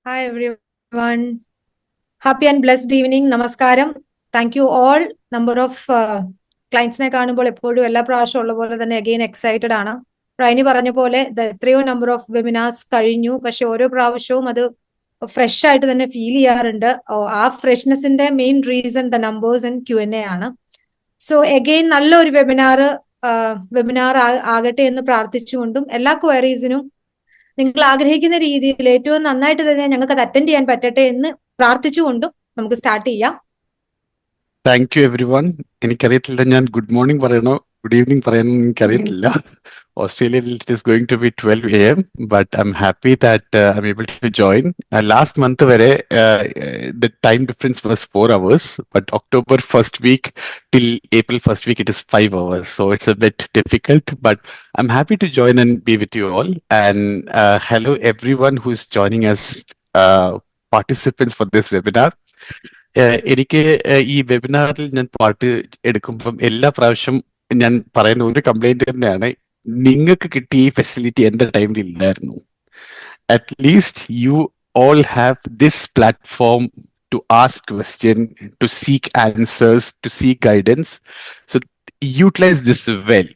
Hi everyone. Happy and blessed evening. Namaskaram. Thank you all. Number of ക്ലയൻസിനെ കാണുമ്പോൾ എപ്പോഴും എല്ലാ പ്രാവശ്യം ഉള്ള പോലെ തന്നെ അഗെയിൻ എക്സൈറ്റഡ് ആണ്. റൈനി പറഞ്ഞ പോലെ എത്രയോ നമ്പർ ഓഫ് വെബിനാർസ് കഴിഞ്ഞു. പക്ഷെ ഓരോ പ്രാവശ്യവും അത് ഫ്രഷ് ആയിട്ട് തന്നെ ഫീൽ ചെയ്യാറുണ്ട്. ആ ഫ്രഷ്നെസിന്റെ main reason the numbers and Q&A ആണ്. സോ അഗെയിൻ നല്ലൊരു വെബിനാർ ആകട്ടെ എന്ന് പ്രാർത്ഥിച്ചുകൊണ്ടും എല്ലാ ക്വയറീസിനും നിങ്ങൾ ആഗ്രഹിക്കുന്ന രീതിയിൽ ഏറ്റവും നന്നായിട്ട് തന്നെ ഞങ്ങൾക്ക് അത് അറ്റൻഡ് ചെയ്യാൻ പറ്റട്ടെ എന്ന് പ്രാർത്ഥിച്ചുകൊണ്ടും നമുക്ക് സ്റ്റാർട്ട് ചെയ്യാം. Thank you every one. എനിക്കറിയത്തില്ല ഞാൻ ഗുഡ് മോർണിംഗ് പറയണോ ഗുഡ് ഈവനിങ് പറയണോ എനിക്കറിയത്തില്ല. Australia it is going to be 12 a.m. but I'm happy that I'm able to join. Last month vare the time difference was 4 hours, but October first week till April first week it is 5 hours, so it's a bit difficult, but I'm happy to join and be with you all. And hello everyone who is joining as participants for this webinar. എനിക്ക് ഈ വെബിനാറിൽ ഞാൻ പാട്ട് എടുക്കുമ്പം എല്ലാ പ്രാവശ്യം ഞാൻ പറയുന്ന ഒരു കംപ്ലൈന്റ് തന്നെയാണ്, നിങ്ങൾക്ക് കിട്ടിയ ഈ ഫെസിലിറ്റി എന്റെ ടൈമിൽ ഇല്ലായിരുന്നു. At least you all have this platform to ask question, to seek answers, to seek guidance. So utilise this well.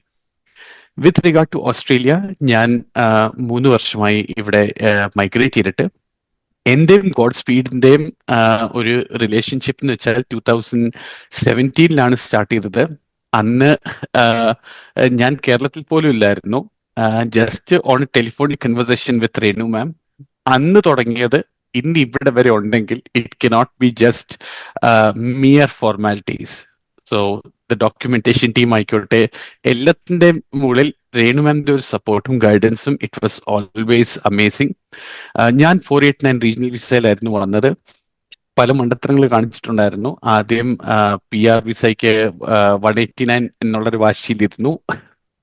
With regard to Australia, ഞാൻ 3 വർഷമായി ഇവിടെ മൈഗ്രേറ്റ് ചെയ്തിട്ട് എന്റെയും ഗോഡ് സ്പീഡിന്റെയും ഒരു റിലേഷൻഷിപ്പ് എന്ന് വെച്ചാൽ 2017 സ്റ്റാർട്ട് ചെയ്തത്. അന്ന് ഞാൻ കേരളത്തിൽ പോലും ഇല്ലായിരുന്നു. ജസ്റ്റ് ഓൺ ടെലിഫോണിക് കൺവെർസേഷൻ വിത്ത് രേണു മാം. അന്ന് തുടങ്ങിയത് ഇന്ന് ഇവിടെ വരെ ഉണ്ടെങ്കിൽ it cannot be just mere formalities. So the documentation team ആയിക്കോട്ടെ, എല്ലാത്തിന്റെ മുകളിൽ രേണു മാമിന്റെ ഒരു സപ്പോർട്ടും ഗൈഡൻസും ഇറ്റ് വാസ് ഓൾവേസ് അമേസിങ്. ഞാൻ 489 റീജിയണൽ വിസയിലായിരുന്നു വന്നത്. പല മണ്ടത്തരങ്ങൾ കാണിച്ചിട്ടുണ്ടായിരുന്നു. ആദ്യം PR വിസയ്ക്ക് 189 എന്നുള്ളൊരു വാശിയിലിരുന്നു.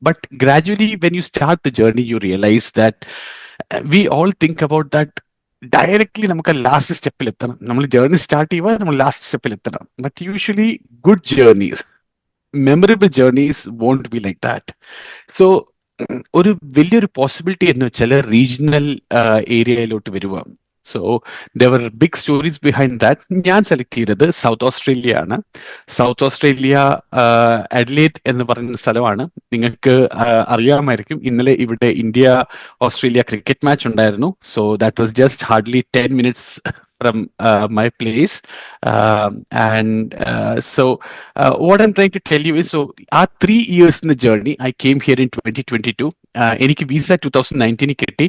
But gradually when you start the journey you realise that we all think about that directly നമുക്ക് ലാസ്റ്റ് സ്റ്റെപ്പിൽ എത്തണം. നമ്മൾ ജേർണി സ്റ്റാർട്ട് ചെയ്യുക, നമ്മൾ ലാസ്റ്റ് സ്റ്റെപ്പിൽ എത്തണം. But usually good journeys, memorable journeys won't be like that. So ഒരു വലിയൊരു പോസിബിലിറ്റി എന്ന് വെച്ചാൽ റീജിയണൽ ഏരിയയിലോട്ട് വരുക. So there were big stories behind that. ഞാൻ സെലക്ട് ചെയ്തത് സൗത്ത് ഓസ്ട്രേലിയ ആണ്. സൗത്ത് ഓസ്ട്രേലിയ അഡ്ലേഡ് എന്ന് പറയുന്ന സ്ഥലമാണ്. നിങ്ങൾക്ക് അറിയാമായിരിക്കും, ഇന്നലെ ഇവിടെ ഇന്ത്യ ഓസ്ട്രേലിയ ക്രിക്കറ്റ് മാച്ച് ഉണ്ടായിരുന്നു. So that was just hardly 10 minutes from my place. So what I'm trying to tell you is, so our 3 years in the journey, I came here in 2022. എനിക്ക് visa 2019 കിട്ടി,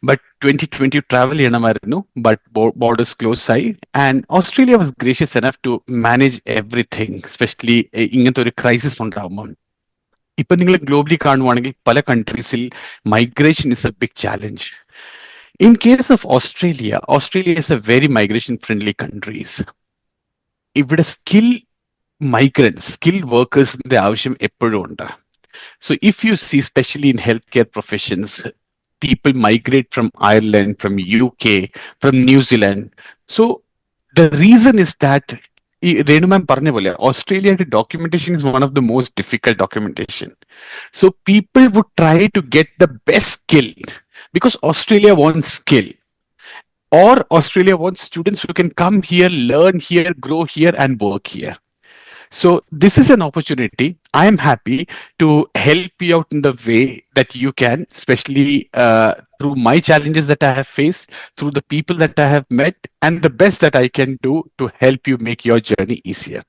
but 2020 travel ചെയ്യണമായിരുന്നു. But borders close ആയി. And Australia was gracious enough to manage everything, especially ഇങ്ങനത്തെ ഒരു crisis ഉണ്ടാകുമ്പോൾ. ഇപ്പൊ നിങ്ങൾ globally കാണുവാണെങ്കിൽ പല കൺട്രീസിൽ migration is a big challenge. In case of Australia, Australia is a very migration-friendly country. ഇവിടെ സ്കിൽ മൈഗ്രൻസ്, സ്കിൽ വർക്കേഴ്സിന്റെ ആവശ്യം എപ്പോഴും ഉണ്ട്. So if you see, especially in healthcare professions, people migrate from Ireland, from UK, from New Zealand. So the reason is that Renu ma'am പറഞ്ഞ പോലെ Australia's documentation is one of the most difficult documentation. So people would try to get the best skill because Australia wants skill, or Australia wants students who can come here, learn here, grow here and work here. So this is an opportunity. I am happy to help you out in the way that you can, especially through my challenges that I have faced, through the people that I have met, and the best that I can do to help you make your journey easier.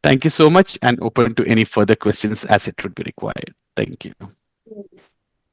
Thank you so much, and open to any further questions as it would be required. Thank you.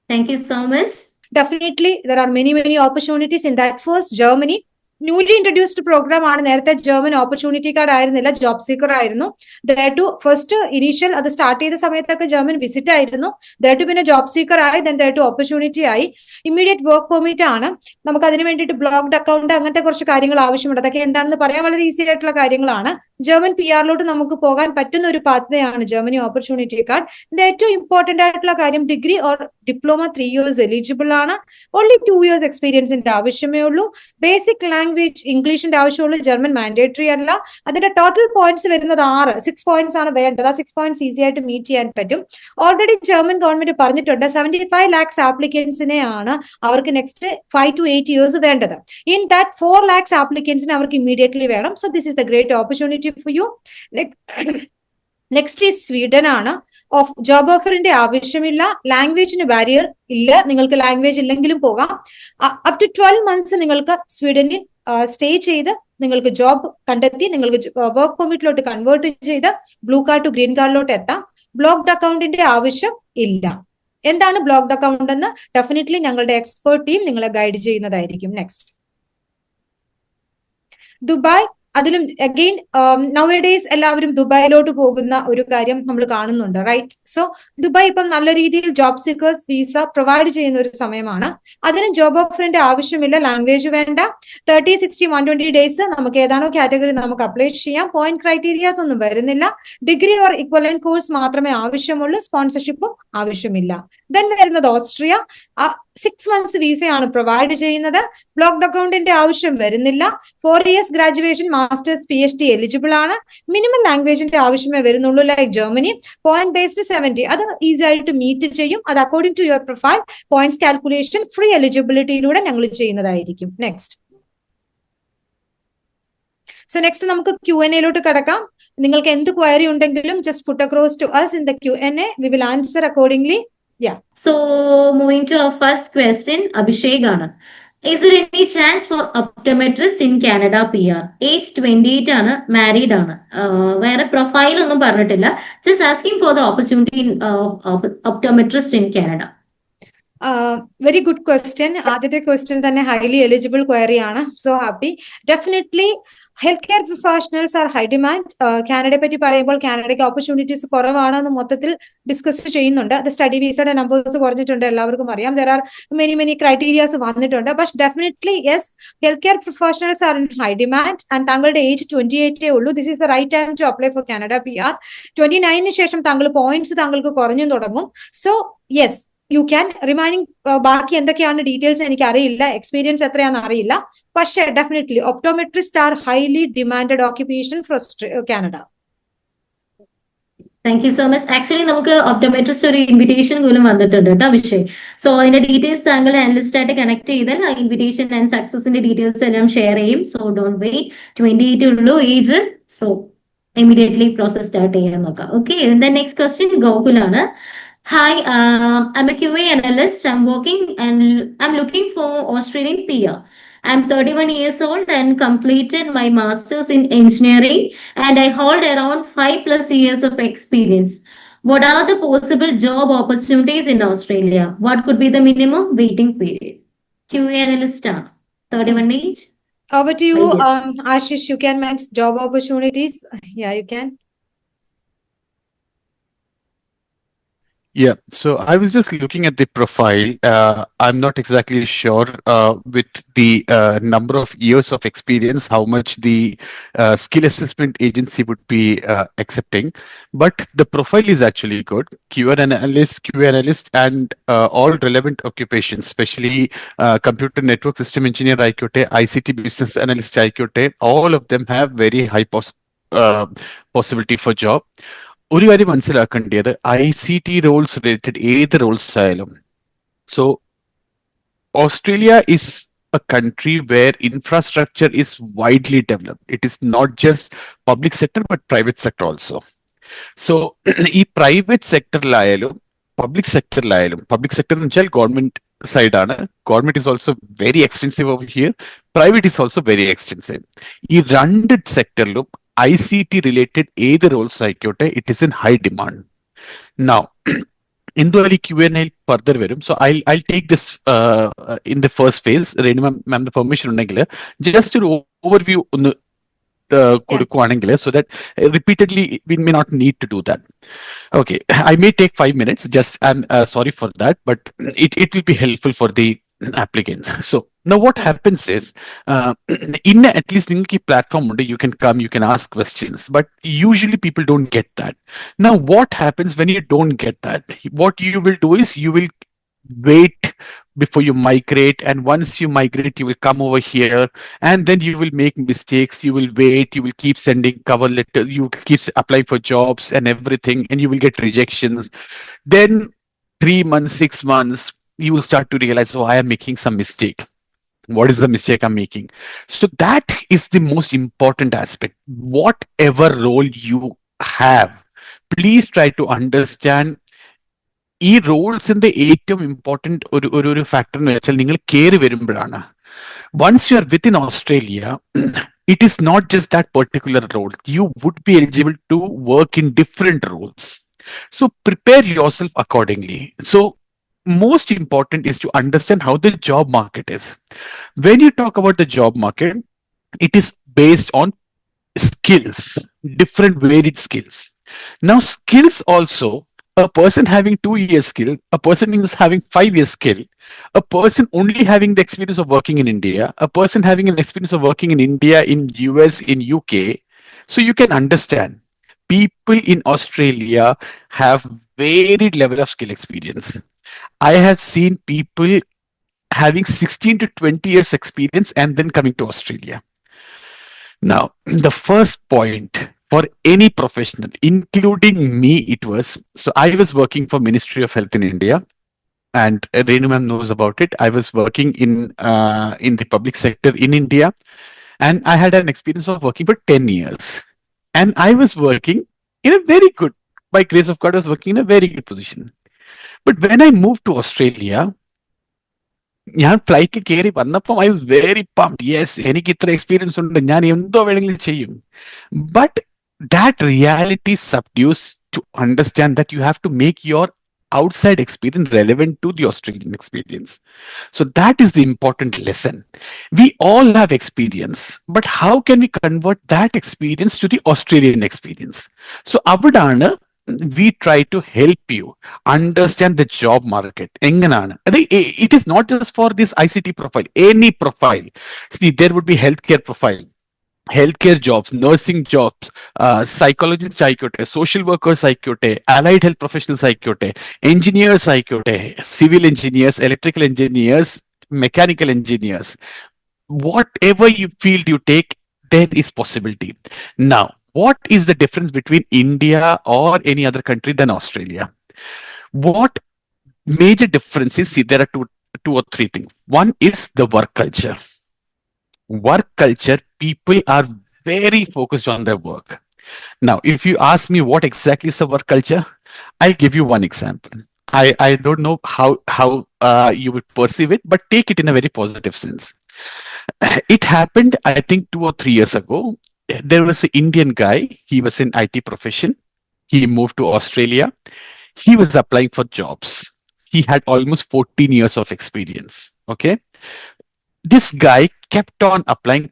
Thank you so much. Definitely, there are many opportunities in that. First, Germany. Newly introduced programme ആണ്. നേരത്തെ German opportunity card ആയിരുന്നില്ല, job seeker ആയിരുന്നു. ദയറ്റു first initial അത് start ചെയ്ത സമയത്തൊക്കെ German visit ആയിരുന്നു. ദയറ്റു പിന്നെ ജോബ് സീക്കർ ആയി, ദയറ്റു ഓപ്പർച്യൂണിറ്റി ആയി. ഇമ്മീഡിയറ്റ് വർക്ക് പെർമിറ്റ് ആണ്. നമുക്ക് അതിന് വേണ്ടിയിട്ട് ബ്ലോക്ക്ഡ് അക്കൗണ്ട് അങ്ങനത്തെ കുറച്ച് കാര്യങ്ങൾ ആവശ്യമുണ്ട്. അതൊക്കെ എന്താണെന്ന് പറയാൻ വളരെ ഈസി ആയിട്ടുള്ള കാര്യങ്ങളാണ്. ജർമ്മൻ PR നമുക്ക് പോകാൻ പറ്റുന്ന ഒരു പാത്വയാണ് ജർമ്മനി ഓപ്പർച്യൂണിറ്റി കാർഡ്. ഇതിന്റെ ഏറ്റവും ഇമ്പോർട്ടന്റ് ആയിട്ടുള്ള കാര്യം degree or diploma 3 years eligible ആണ്. ഓൺലി 2 years എക്സ്പീരിയൻസിന്റെ ആവശ്യമേ ഉള്ളൂ. ബേസിക് ലാംഗ്വേജ് ഇംഗ്ലീഷിന്റെ ആവശ്യമുള്ളൂ. ജർമ്മൻ മാൻഡേറ്ററി അല്ല. അതിന്റെ ടോട്ടൽ പോയിന്റ്സ് വരുന്നത് 6 പോയിന്റ്സ് ആണ് വേണ്ടത്. ആ 6 points ഈസി ആയിട്ട് മീറ്റ് ചെയ്യാൻ പറ്റും. ഓൾറെഡി ജർമ്മൻ ഗവൺമെന്റ് പറഞ്ഞിട്ടുണ്ട് 75 lakhs ആപ്ലിക്കൻസിനെയാണ് അവർക്ക് നെക്സ്റ്റ് 5 to 8 years വേണ്ടത്. ഇൻ ദാറ്റ് 4 lakhs ആപ്ലിക്കൻസിന് അവർക്ക് ഇമ്മീഡിയറ്റ്ലി വേണം. So this is the great opportunity for you. Next is Sweden ആണ്. ജോബ് ഓഫറിന്റെ ആവശ്യമില്ല. ലാംഗ്വേജിന് ബാരിയർ ഇല്ല. നിങ്ങൾക്ക് ലാംഗ്വേജ് ഇല്ലെങ്കിലും പോകാം. അപ് ടു 12 months നിങ്ങൾക്ക് സ്വീഡനിൽ സ്റ്റേ ചെയ്ത് നിങ്ങൾക്ക് ജോബ് കണ്ടെത്തി നിങ്ങൾക്ക് വർക്ക് പെർമിറ്റിലോട്ട് കൺവേർട്ട് ചെയ്ത് ബ്ലൂ കാർഡ് ടു ഗ്രീൻ കാർഡിലോട്ട് എത്താം. ബ്ലോക്ക്ഡ് അക്കൗണ്ടിന്റെ ആവശ്യം ഇല്ല. എന്താണ് ബ്ലോക്ക്ഡ് അക്കൗണ്ട് എന്ന് ഡെഫിനറ്റ്ലി ഞങ്ങളുടെ എക്സ്പേർട്ട് ടീം നിങ്ങളെ ഗൈഡ് ചെയ്യുന്നതായിരിക്കും. Next Dubai. അതിലും അഗെയിൻ നൗഡേയ്സ് എല്ലാവരും ദുബായിലോട്ട് പോകുന്ന ഒരു കാര്യം നമ്മൾ കാണുന്നുണ്ട്, റൈറ്റ്? സോ ദുബായ് ഇപ്പം നല്ല രീതിയിൽ ജോബ് സീക്കേഴ്സ് വിസ പ്രൊവൈഡ് ചെയ്യുന്ന ഒരു സമയമാണ്. അതിനും ജോബ് ഓഫറിന്റെ ആവശ്യമില്ല. ലാംഗ്വേജ് വേണ്ട. 30, 60, 120 days നമുക്ക് ഏതാണോ കാറ്റഗറി നമുക്ക് അപ്ലൈ ചെയ്യാം. പോയിന്റ് ക്രൈറ്റീരിയാസ് ഒന്നും വരുന്നില്ല. ഡിഗ്രി ഓർ ഇക്വലന്റ് കോഴ്സ് മാത്രമേ ആവശ്യമുള്ളൂ. സ്പോൺസർഷിപ്പും ആവശ്യമില്ല. ദെൻ വരുന്നത് ഓസ്ട്രിയ. 6 months വിസയാണ് പ്രൊവൈഡ് ചെയ്യുന്നത്. ബ്ലോക്ക്ഡ് അക്കൗണ്ടിന്റെ ആവശ്യം വരുന്നില്ല. 4 years graduation, masters, PhD eligible ആണ്. മിനിമം ലാംഗ്വേജിന്റെ ആവശ്യമേ വരുന്നുള്ളൂ. ലൈക്ക് ജർമ്മനി പോയിന്റ് ബേസ്ഡ് 70 അത് ഈസി ആയിട്ട് മീറ്റ് ചെയ്യും. അത് according to your profile points calculation free എലിജിബിലിറ്റിയിലൂടെ ഞങ്ങൾ ചെയ്യുന്നതായിരിക്കും. നെക്സ്റ്റ്. സോ നെക്സ്റ്റ് നമുക്ക് Q&Aയിലോട്ട് കടക്കാം. നിങ്ങൾക്ക് എന്ത് ക്വയറി ഉണ്ടെങ്കിലും just put across to us in the Q&A. We will answer accordingly. Yeah. So moving to our first question, Abhishek Anna. Is there any chance for optometrist in Canada PR? Age 28 ആണ്, married ആണ്. വേറെ profile ഒന്നും പറഞ്ഞിട്ടില്ല. Just asking for the opportunity in optometrist in Canada. Very good question. ആദ്യത്തെ question തന്നെ highly eligible query ആണ്. So happy. Definitely health care professionals are high demand. കാനഡയെ പറ്റി പറയുമ്പോൾ കാനഡയ്ക്ക് ഓപ്പർച്യൂണിറ്റീസ് കുറവാണെന്ന് മൊത്തത്തിൽ ഡിസ്കസ് ചെയ്യുന്നുണ്ട്. അത് സ്റ്റഡി വിസയുടെ നമ്പേഴ്സ് കുറഞ്ഞിട്ടുണ്ട്, എല്ലാവർക്കും അറിയാം. ദർ ആർ മെനി ക്രൈറ്റീരിയാസ് വന്നിട്ടുണ്ട്. പക്ഷെ definitely yes, health care professionals are in high demand. And താങ്കളുടെ ഏജ് 28 ഉള്ളൂ. This is the right time to apply for Canada PR. 29 ശേഷം താങ്കൾ പോയിന്റ്സ് താങ്കൾക്ക് കുറഞ്ഞു തുടങ്ങും. So yes, you can. Remaining ബാക്കി എന്തൊക്കെയാണ് ഡീറ്റെയിൽസ് എനിക്ക് അറിയില്ല, എക്സ്പീരിയൻസ് എത്രയാണെന്ന് അറിയില്ല. പക്ഷേ definitely optometrist are highly demanded occupation for Canada. Thank you so much. Actually നമുക്ക് ഒപ്റ്റോമെട്രിസ്റ്റ് ഒരു ഇൻവിറ്റേഷൻ പോലും വന്നിട്ടുണ്ട് കേട്ടോ അഭിഷേക്. സോ അതിന്റെ ഡീറ്റെയിൽസ് താങ്കൾ അനലിസ്റ്റ് ആയിട്ട് കണക്ട് ചെയ്താൽ ആ ഇൻവിറ്റേഷൻ ആൻഡ് സക്സസിന്റെ ഡീറ്റെയിൽസ് എല്ലാം ഷെയർ ചെയ്യും. So don't wait. 28 ഉള്ളൂ age. So immediately process start ചെയ്യാൻ നോക്കാം. ഓക്കെ. നെക്സ്റ്റ് ക്വസ്റ്റ്യൻ ഗോകുലാണ്. Hi, I'm a QA analyst. I'm working and I'm looking for Australian PR. I'm 31 years old and completed my master's in engineering and I hold around 5+ years of experience. What are the possible job opportunities in Australia? What could be the minimum waiting period? QA analyst, 31 age. Over to you, Ashish. You can mention job opportunities. Yeah, you can. Yeah, so I was just looking at the profile. I'm not exactly sure with the number of years of experience, how much the skill assessment agency would be accepting. But the profile is actually good. QA analyst, and all relevant occupations, especially computer network system engineer, ICT business analyst, all of them have very high possibility for job. ഒരു കാര്യം മനസ്സിലാക്കേണ്ടത് ICT Rolls related ഏത് Rolls ആയാലും. So Australia is a country where infrastructure is widely developed. It is not just public sector but private sector also. So ഈ private സെക്ടറിലായാലും public സെക്ടറിലായാലും, public sector എന്ന് വെച്ചാൽ ഗവൺമെന്റ് സൈഡാണ്. Government is also very extensive over here. Private is also very extensive. ഈ രണ്ട് സെക്ടറിലും ICT related ഏത് റോൾസ് ആയിക്കോട്ടെ, it is in high demand. Now എന്തുവായാലും Q&A ഫർദർ വരും. So I take this in the first phase. Renu മാമിന്റെ permission ഉണ്ടെങ്കിൽ just ഒരു ഓവർവ്യൂ ഒന്ന് കൊടുക്കുവാണെങ്കിൽ, so that repeatedly we may not need to do that. Okay, I may take 5 minutes. Just I'm sorry for that, but it will be helpful for the applicants. So Now, what happens is, in at least in the platform, you can come, you can ask questions, but usually people don't get that. Now, what happens when you don't get that? What you will do is you will wait before you migrate, and once you migrate, you will come over here, and then you will make mistakes. You will wait, you will keep sending cover letters, you will keep applying for jobs and everything, and you will get rejections. Then 3 months, 6 months, you will start to realize, oh, I am making some mistake. What is the mistake I'm making? So that is the most important aspect. Whatever role you have, please try to understand ഈ റോൾസിന്റെ ഏറ്റവും important ഒരു factor എന്ന് വെച്ചാൽ നിങ്ങൾ കയറി വരുമ്പോഴാണ്. Once you are within Australia, it is not just that particular role. You would be eligible to work in different roles. So prepare yourself accordingly. So most important is to understand how the job market is. When you talk about the job market, it is based on skills, different varied skills. Now, skills also, a person having 2 years skill, a person is having 5 years skill, a person only having the experience of working in India, a person having an experience of working in India, in US, in UK. So you can understand people in Australia have varied level of skill experience. I have seen people having 16 to 20 years experience and then coming to Australia. Now, the first point for any professional, including me, it was, so I was working for Ministry of Health in India, and Renu ma'am knows about it. I was working in the public sector in India, and I had an experience of working for 10 years. And I was working in a very good, by grace of God, I was working in a very good position. But when I moved to Australia, ഞാൻ ഫ്ലൈറ്റിൽ കയറി വന്നപ്പം I was very pumped. Yes, എനിക്ക് ഇത്ര experience ഉണ്ട്, ഞാൻ എന്തോ വേണമെങ്കിലും ചെയ്യും. But that reality subdues to understand that you have to make your outside experience relevant to the Australian experience. So that is the important lesson. We all have experience, but how can we convert that experience to the Australian experience? So avadana we try to help you understand the job market. It is not just for this ICT profile, any profile. See, there would be healthcare profile, healthcare jobs, nursing jobs, psychologists ആയിക്കോട്ടെ, social workers ആയിക്കോട്ടെ, allied health professionals ആയിക്കോട്ടെ, engineers ആയിക്കോട്ടെ, civil engineers, electrical engineers, mechanical engineers. Whatever you field you take, there is possibility. Now, what is the difference between India or any other country than Australia? What major difference is? See, there are two or three things. One is the work culture. Work culture, people are very focused on their work. Now, if you ask me what exactly is the work culture, I'll give you one example. I don't know how you would perceive it, but take it in a very positive sense. It happened, I think, 2 or 3 years ago. There was an Indian guy. He was in IT profession. He moved to Australia. He was applying for jobs. He had almost 14 years of experience. Okay. This guy kept on applying,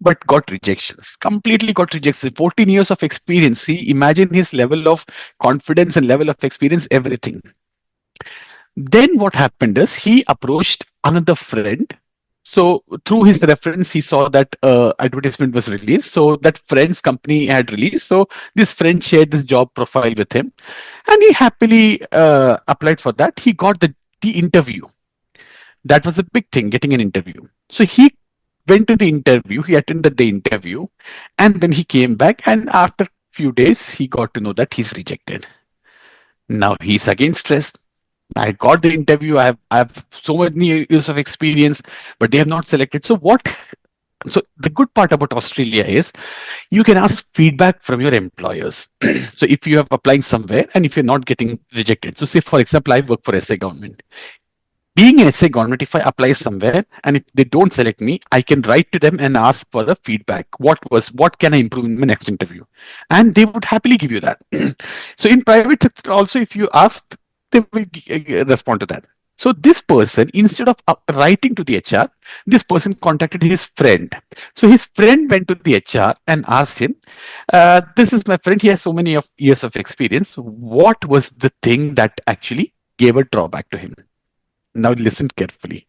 but got rejections. Completely got rejections. 14 years of experience. See, imagine his level of confidence and level of experience, everything. Then what happened is he approached another friend. So through his reference, he saw that advertisement was released. So that friend's company had released. So this friend shared this job profile with him, and he happily applied for that. He got the interview. That was a big thing, getting an interview. So he went to the interview, he attended the interview, and then he came back, and after a few days, he got to know that he's rejected. Now he's again stressed. I got the interview, I have so many years of experience, but they have not selected. So the good part about Australia is you can ask feedback from your employers. So if you have applying somewhere and if you're not getting rejected, so say for example, I work for SA government. Being in SA government, if I apply somewhere and if they don't select me, I can write to them and ask for the feedback. What can I improve in my next interview? And they would happily give you that. So in private sector also, if you ask, they will respond to that. So this person, instead of writing to the HR, this person contacted his friend. So his friend went to the HR and asked him, this is my friend, he has so many years of experience. What was the thing that actually gave a drawback to him? Now listen carefully.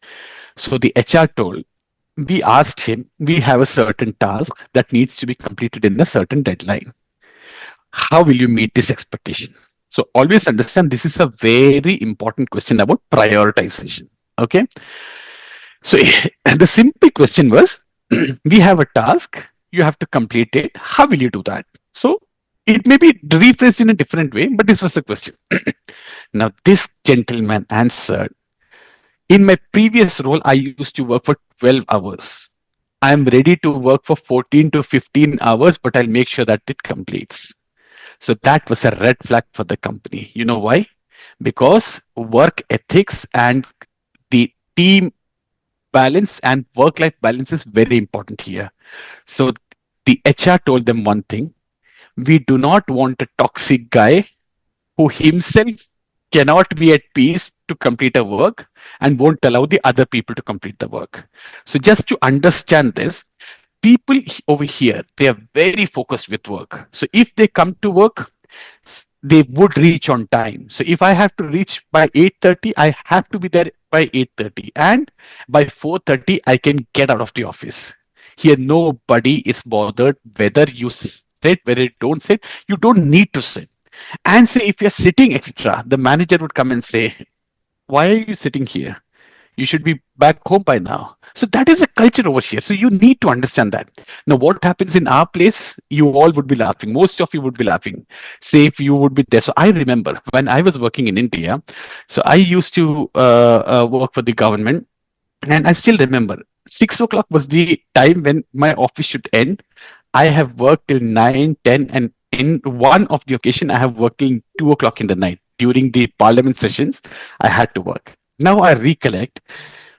So the HR told, we asked him, we have a certain task that needs to be completed in a certain deadline. How will you meet this expectation? So always understand this is a very important question about prioritization. Okay. So the simple question was, we have a task, you have to complete it. How will you do that? So it may be rephrased in a different way, but this was the question. Now, this gentleman answered, in my previous role, I used to work for 12 hours. I'm ready to work for 14 to 15 hours, but I'll make sure that it completes. So that was a red flag for the company. You know why? Because work ethics and the team balance and work-life balance is very important here. So the HR told them one thing: we do not want a toxic guy who himself cannot be at peace to complete a work and won't allow the other people to complete the work. So just to understand this, people over here, they are very focused with work. So if they come to work, they would reach on time. So if I have to reach by 8:30, I have to be there by 8:30, and by 4:30 I can get out of the office. Here nobody is bothered whether you sit, whether you don't sit. You don't need to sit. And say if you're sitting extra, the manager would come and say, why are you sitting here? You should be back home by now. So that is a culture over here. So you need to understand that. Now, what happens in our place, you all would be laughing. Most of you would be laughing. Say if you would be there. So I remember when I was working in India, so I used to work for the government. And I still remember 6 o'clock was the time when my office should end. I have worked till 9, 10, and in one of the occasion, I have worked till 2 o'clock in the night. During the parliament sessions, I had to work. Now I recollect,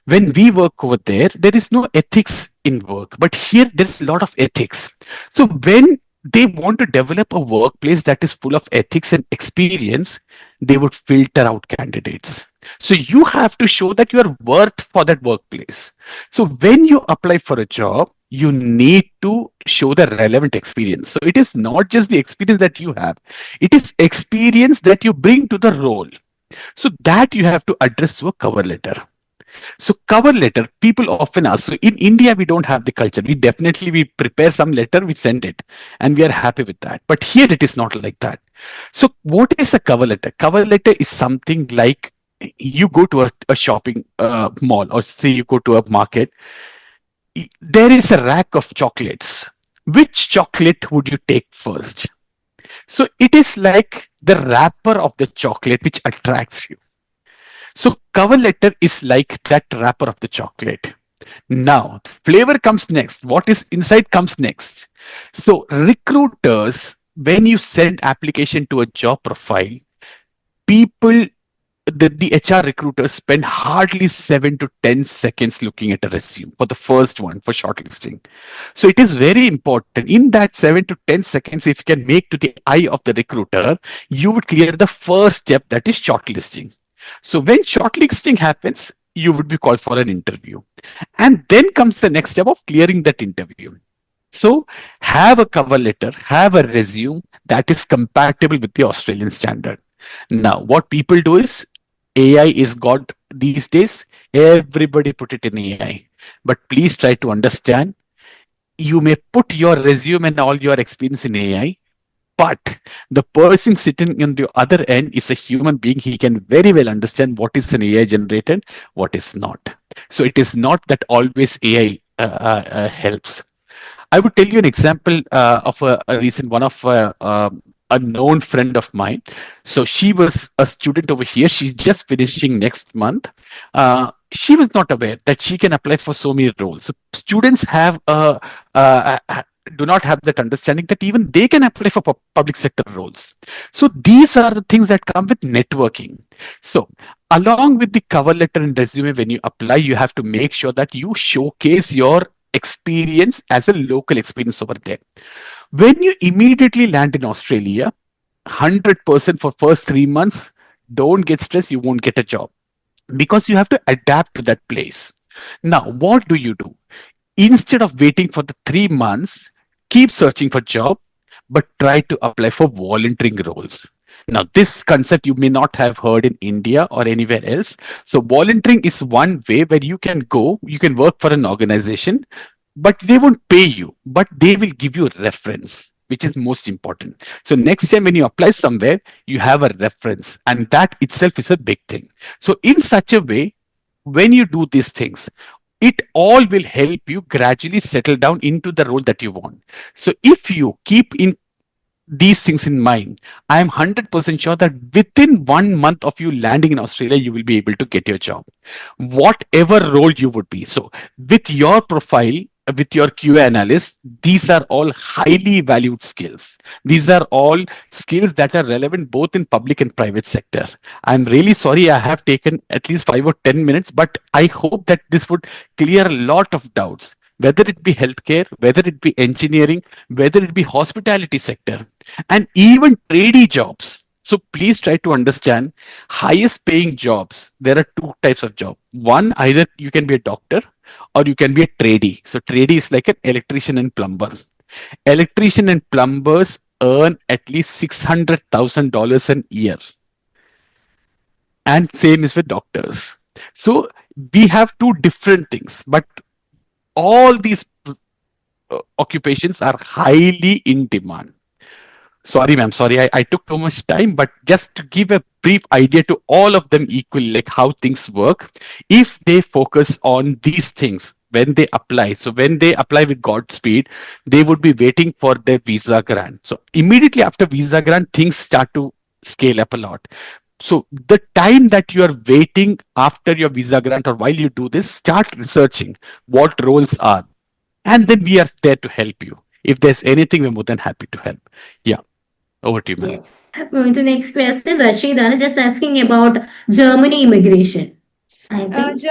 when we work over there, there is no ethics in work, but here there's a lot of ethics. So when they want to develop a workplace that is full of ethics and experience, they would filter out candidates. So you have to show that you are worth for that workplace. So when you apply for a job, you need to show the relevant experience. So it is not just the experience that you have, it is experience that you bring to the role. So that you have to address through a cover letter. So cover letter, people often ask. So in India, we don't have the culture. We prepare some letter, we send it, and we are happy with that. But here it is not like that. So what is a cover letter? Cover letter is something like you go to a shopping mall, or say you go to a market. There is a rack of chocolates. Which chocolate would you take first? So it is like the wrapper of the chocolate which attracts you. So cover letter is like that wrapper of the chocolate. Now, flavor comes next. What is inside comes next. So recruiters, when you send application to a job profile, people, the HR recruiters spend hardly 7 to 10 seconds looking at a resume for the first one, for shortlisting. So it is very important. In that 7 to 10 seconds, if you can make to the eye of the recruiter, you would clear the first step, that is shortlisting. So when shortlisting happens, you would be called for an interview. And then comes the next step of clearing that interview. So have a cover letter, have a resume that is compatible with the Australian standard. Now, what people do is, AI is God these days. Everybody put it in AI. But please try to understand, you may put your resume and all your experience in AI, but the person sitting on the other end is a human being. He can very well understand what is an AI generated, what is not. So it is not that always AI helps. I would tell you an example of a recent one of a known friend of mine. So she was a student over here. She's just finishing next month. She was not aware that she can apply for so many roles. So students have do not have that understanding that even they can apply for public sector roles. So these are the things that come with networking. So along with the cover letter and resume, when you apply, you have to make sure that you showcase your experience as a local experience over there. When you immediately land in Australia, 100% for first 3 months, don't get stressed, you won't get a job because you have to adapt to that place. Now, what do? Instead of waiting for the 3 months, keep searching for job, but try to apply for volunteering roles. Now, this concept you may not have heard in India or anywhere else. So, volunteering is one way where you can go, you can work for an organization, but they won't pay you, but they will give you a reference, which is most important. So, next time when you apply somewhere, you have a reference, and that itself is a big thing. So, in such a way, when you do these things, it all will help you gradually settle down into the role that you want. So if you keep in these things in mind, I am 100% sure that within 1 month of you landing in Australia, you will be able to get your job, whatever role you would be. So with your profile, with your QA analyst, these are all highly valued skills. These are all skills that are relevant both in public and private sector. I'm really sorry I have taken at least 5 or 10 minutes, but I hope that this would clear a lot of doubts, whether it be healthcare, whether it be engineering, whether it be hospitality sector, and even tradie jobs. So please try to understand highest paying jobs. There are two types of job. One, either you can be a doctor or you can be a tradie. So tradie is like an electrician and plumber. Electrician and plumbers earn at least $600,000 a year. And same is with doctors. So we have two different things, but all these occupations are highly in demand. Sorry, ma'am. Sorry, I took too much time, but just to give a brief idea to all of them equally, like how things work, if they focus on these things when they apply. So when they apply with Godspeed, they would be waiting for their visa grant. So immediately after visa grant, things start to scale up a lot. So the time that you are waiting after your visa grant or while you do this, start researching what roles are. And then we are there to help you. If there's anything, we're more than happy to help. Yeah. Over to you, ma'am. Yes. Moving to next question, Rashid, just asking about Germany immigration. I think,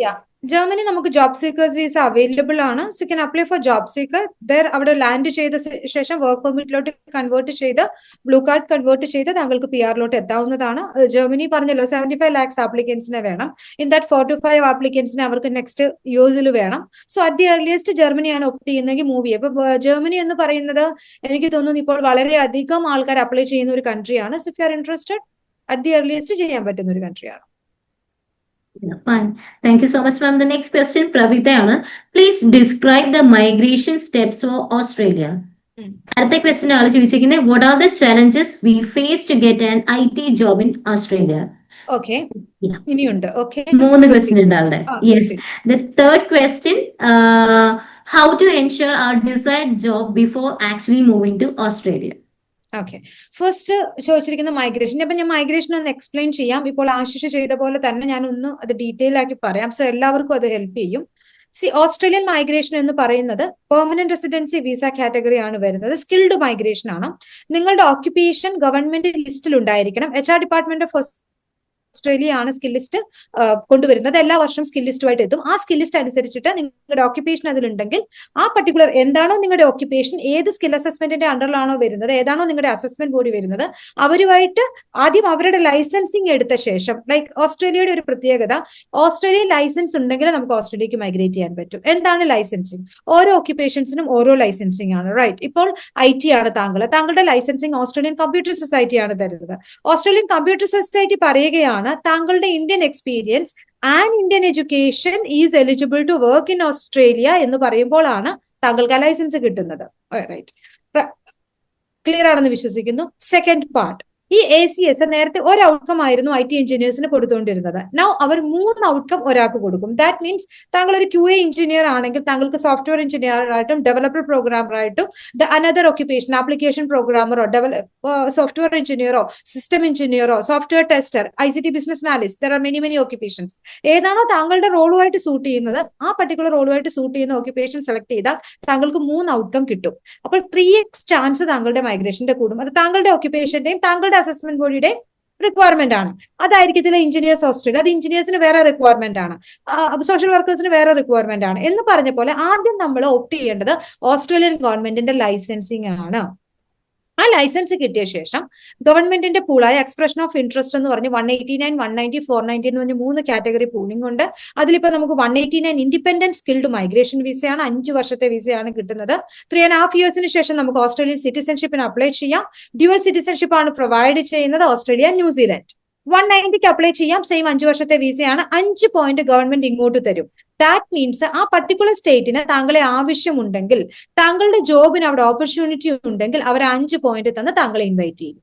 yes. Germany നമുക്ക് job seekers visa available ആണ്. So can apply for job seeker there. അവിടെ land ചെയ്ത ശേഷം work പെർമിറ്റിലോട്ട് convert ചെയ്ത് blue card convert ചെയ്ത് താങ്കൾക്ക് PR ലോട്ട് എത്താവുന്നതാണ്. Germany പറഞ്ഞല്ലോ 75 lakhs ആപ്ലിക്കൻസിനെ വേണം. ഇൻ ദാറ്റ് 4 to 5 ആപ്ലിക്കൻസിനെ അവർക്ക് നെക്സ്റ്റ് ഇയേഴ്സിൽ വേണം. സോ അറ്റ് ദി ഏർലിയസ്റ്റ് ജർമ്മനിയാണ് ഓപ്റ്റ് ചെയ്യുന്നതെങ്കിൽ മൂവ് ചെയ്യുക. ഇപ്പൊ ജർമ്മനി എന്ന് പറയുന്നത് എനിക്ക് തോന്നുന്നു ഇപ്പോൾ വളരെയധികം ആൾക്കാർ അപ്ലൈ ചെയ്യുന്ന ഒരു കൺട്രിയാണ്. So if you are interested, at the earliest ചെയ്യാൻ പറ്റുന്ന ഒരു കൺട്രിയാണ്. Yeah, fine. Thank you so much, ma'am. The next question, Pravita. Please describe the migration steps for Australia. അടുത്ത ക്വസ്റ്റ്യൻ ആണ് ചോദിച്ചിരിക്കുന്നത്, what are the challenges we face to get an IT job in Australia? Okay. ഇനിയുണ്ട്. Okay. 3 question ഉണ്ട് അവിടെ. Yes. The third question, how to ensure our desired job before actually moving to Australia? Okay, first ചോദിച്ചിരിക്കുന്ന migration. അപ്പൊ ഞാൻ migration ഒന്ന് explain ചെയ്യാം. ഇപ്പോൾ ആശിഷ് ചെയ്ത പോലെ തന്നെ ഞാൻ ഒന്ന് അത് ഡീറ്റെയിൽ ആക്കി പറയാം. സോ എല്ലാവർക്കും അത് ഹെൽപ്പ് ചെയ്യും. ഓസ്ട്രേലിയൻ മൈഗ്രേഷൻ എന്ന് പറയുന്നത് പെർമനന്റ് റെസിഡൻസി വിസ കാറ്റഗറി ആണ് വരുന്നത്. സ്കിൽഡ് മൈഗ്രേഷൻ ആണ്. നിങ്ങളുടെ ഓക്യുപ്പേഷൻ ഗവൺമെന്റ് ലിസ്റ്റിൽ ഉണ്ടായിരിക്കണം. HR ഡിപ്പാർട്ട്മെന്റ് ഓഫ് ഓസ്ട്രേലിയ ആണ് സ്കിൽ ലിസ്റ്റ് കൊണ്ടുവരുന്നത്. എല്ലാ വർഷവും സ്കിൽ ലിസ്റ്റുമായിട്ട് എത്തും. ആ സ്കിൽ ലിസ്റ്റ് അനുസരിച്ചിട്ട് നിങ്ങളുടെ ഓക്യുപ്പേഷൻ അതിലുണ്ടെങ്കിൽ ആ പർട്ടിക്കുലർ എന്താണോ നിങ്ങളുടെ ഓക്യുപ്പേഷൻ, ഏത് സ്കിൽ അസസ്മെന്റിന്റെ അണ്ടറിലാണോ വരുന്നത്, ഏതാണോ നിങ്ങളുടെ അസസ്മെന്റ് ബോഡി വരുന്നത്, അവരുമായിട്ട് ആദ്യം അവരുടെ ലൈസൻസിങ് എടുത്ത ശേഷം, ലൈക്ക് ഓസ്ട്രേലിയയുടെ ഒരു പ്രത്യേകത, ഓസ്ട്രേലിയൻ ലൈസൻസ് ഉണ്ടെങ്കിൽ നമുക്ക് ഓസ്ട്രേലിയക്ക് മൈഗ്രേറ്റ് ചെയ്യാൻ പറ്റും. എന്താണ് ലൈസൻസിങ്? ഓരോ ഓക്യുപ്പേഷൻസിനും ഓരോ ലൈസൻസിങ് ആണ്. റൈറ്റ്. ഇപ്പോൾ IT ആണ് താങ്കളുടെ ലൈസൻസിങ് ഓസ്ട്രേലിയൻ കമ്പ്യൂട്ടർ സൊസൈറ്റി ആണ് തരുന്നത്. ഓസ്ട്രേലിയൻ കമ്പ്യൂട്ടർ സൊസൈറ്റി പറയുകയാണ് താങ്കളുടെ Indian experience and Indian education is eligible to work in Australia എന്ന് പറയുമ്പോഴാണ് താങ്കൾക്ക് ആ ലൈസൻസ് കിട്ടുന്നത്. റൈറ്റ്. ക്ലിയർ ആണെന്ന് വിശ്വസിക്കുന്നു. സെക്കൻഡ് പാർട്ട്, ഈ ACS നേരത്തെ ഒരു ഔട്ട്കം ആയിരുന്നു IT എഞ്ചിനീയേഴ്സിന് കൊടുത്തുകൊണ്ടിരുന്നത്. നൗ അവർ 3 ഔട്ട്കം ഒരാൾക്ക് കൊടുക്കും. ദാറ്റ് മീൻസ് താങ്കൾ ഒരു QA എഞ്ചിനീയർ ആണെങ്കിൽ താങ്കൾക്ക് സോഫ്റ്റ്വെയർ എഞ്ചിനീയർ ആയിട്ടും ഡെവലപ്പർ പ്രോഗ്രാമർ ആയിട്ടും അനദർ ഓക്യുപ്പേഷൻ ആപ്ലിക്കേഷൻ പ്രോഗ്രാമറോ സോഫ്റ്റ്വെയർ എഞ്ചിനീയറോ സിസ്റ്റം എഞ്ചിനീയറോ software tester ICT business analyst, there are many occupations. ഏതാണോ താങ്കളുടെ റോളുമായിട്ട് സൂട്ട് ചെയ്യുന്നത് ആ പർട്ടിക്കുലർ റോളുമായിട്ട് സൂട്ട് ചെയ്യുന്ന ഓക്യുപ്പേഷൻ സെലക്ട് ചെയ്താൽ താങ്കൾക്ക് 3 ഔട്ട്കം കിട്ടും. അപ്പോൾ 3x ചാൻസ് താങ്കളുടെ മൈഗ്രേഷന്റെ കൂടും. അത് താങ്കളുടെ ഓക്യുപ്പേഷന്റെയും താങ്കളുടെ അസസ്മെന്റ് ബോഡിയുടെ റിക്വയർമെന്റ് ആണ്. അതായിരിക്കത്തില്ല ഇഞ്ചിനീയേഴ്സ് ഓസ്ട്രേലിയ, അത് ഇഞ്ചിനീയേഴ്സിന് വേറെ റിക്വയർമെന്റ് ആണ്, സോഷ്യൽ വർക്കേഴ്സിന് വേറെ റിക്വയർമെന്റ് ആണ്. എന്ന് പറഞ്ഞ പോലെ ആദ്യം നമ്മൾ ഓപ്റ്റ് ചെയ്യേണ്ടത് ഓസ്ട്രേലിയൻ ഗവൺമെന്റിന്റെ ലൈസൻസിങ് ആണ്. ആ ലൈസൻസ് കിട്ടിയ ശേഷം ഗവൺമെന്റിന്റെ പൂളായ എക്സ്പ്രഷൻ ഓഫ് ഇൻട്രസ്റ്റ് എന്ന് പറഞ്ഞ് 189, 190, 490 എന്ന് പറഞ്ഞ് 3 കാറ്റഗറി പൂളിംഗ് ഉണ്ട്. അതിലിപ്പോ നമുക്ക് 189 ഇൻഡിപെൻഡന്റ് സ്കിൽഡ് മൈഗ്രേഷൻ വിസയാണ്, 5 വർഷത്തെ വിസയാണ് കിട്ടുന്നത്. 3.5 ഇയേഴ്സിന് ശേഷം നമുക്ക് ഓസ്ട്രേലിയൻ സിറ്റിസൺഷിപ്പിന് അപ്ലൈ ചെയ്യാം. ഡ്യുവൽ സിറ്റിസൺഷിപ്പ് ആണ് പ്രൊവൈഡ് ചെയ്യുന്നത് ഓസ്ട്രേലിയ, ന്യൂസിലൻഡ്. 190ക്ക് അപ്ലൈ ചെയ്യാം, സെയിം 5 വർഷത്തെ വിസയാണ്. 5 പോയിന്റ് ഗവൺമെന്റ് ഇങ്ങോട്ട് തരും. ദാറ്റ് മീൻസ് ആ പർട്ടിക്കുലർ സ്റ്റേറ്റിന് താങ്കളെ ആവശ്യമുണ്ടെങ്കിൽ, താങ്കളുടെ ജോബിന് അവിടെ ഓപ്പർച്യൂണിറ്റി ഉണ്ടെങ്കിൽ അവർ 5 പോയിന്റ് തന്ന് താങ്കളെ ഇൻവൈറ്റ് ചെയ്യും.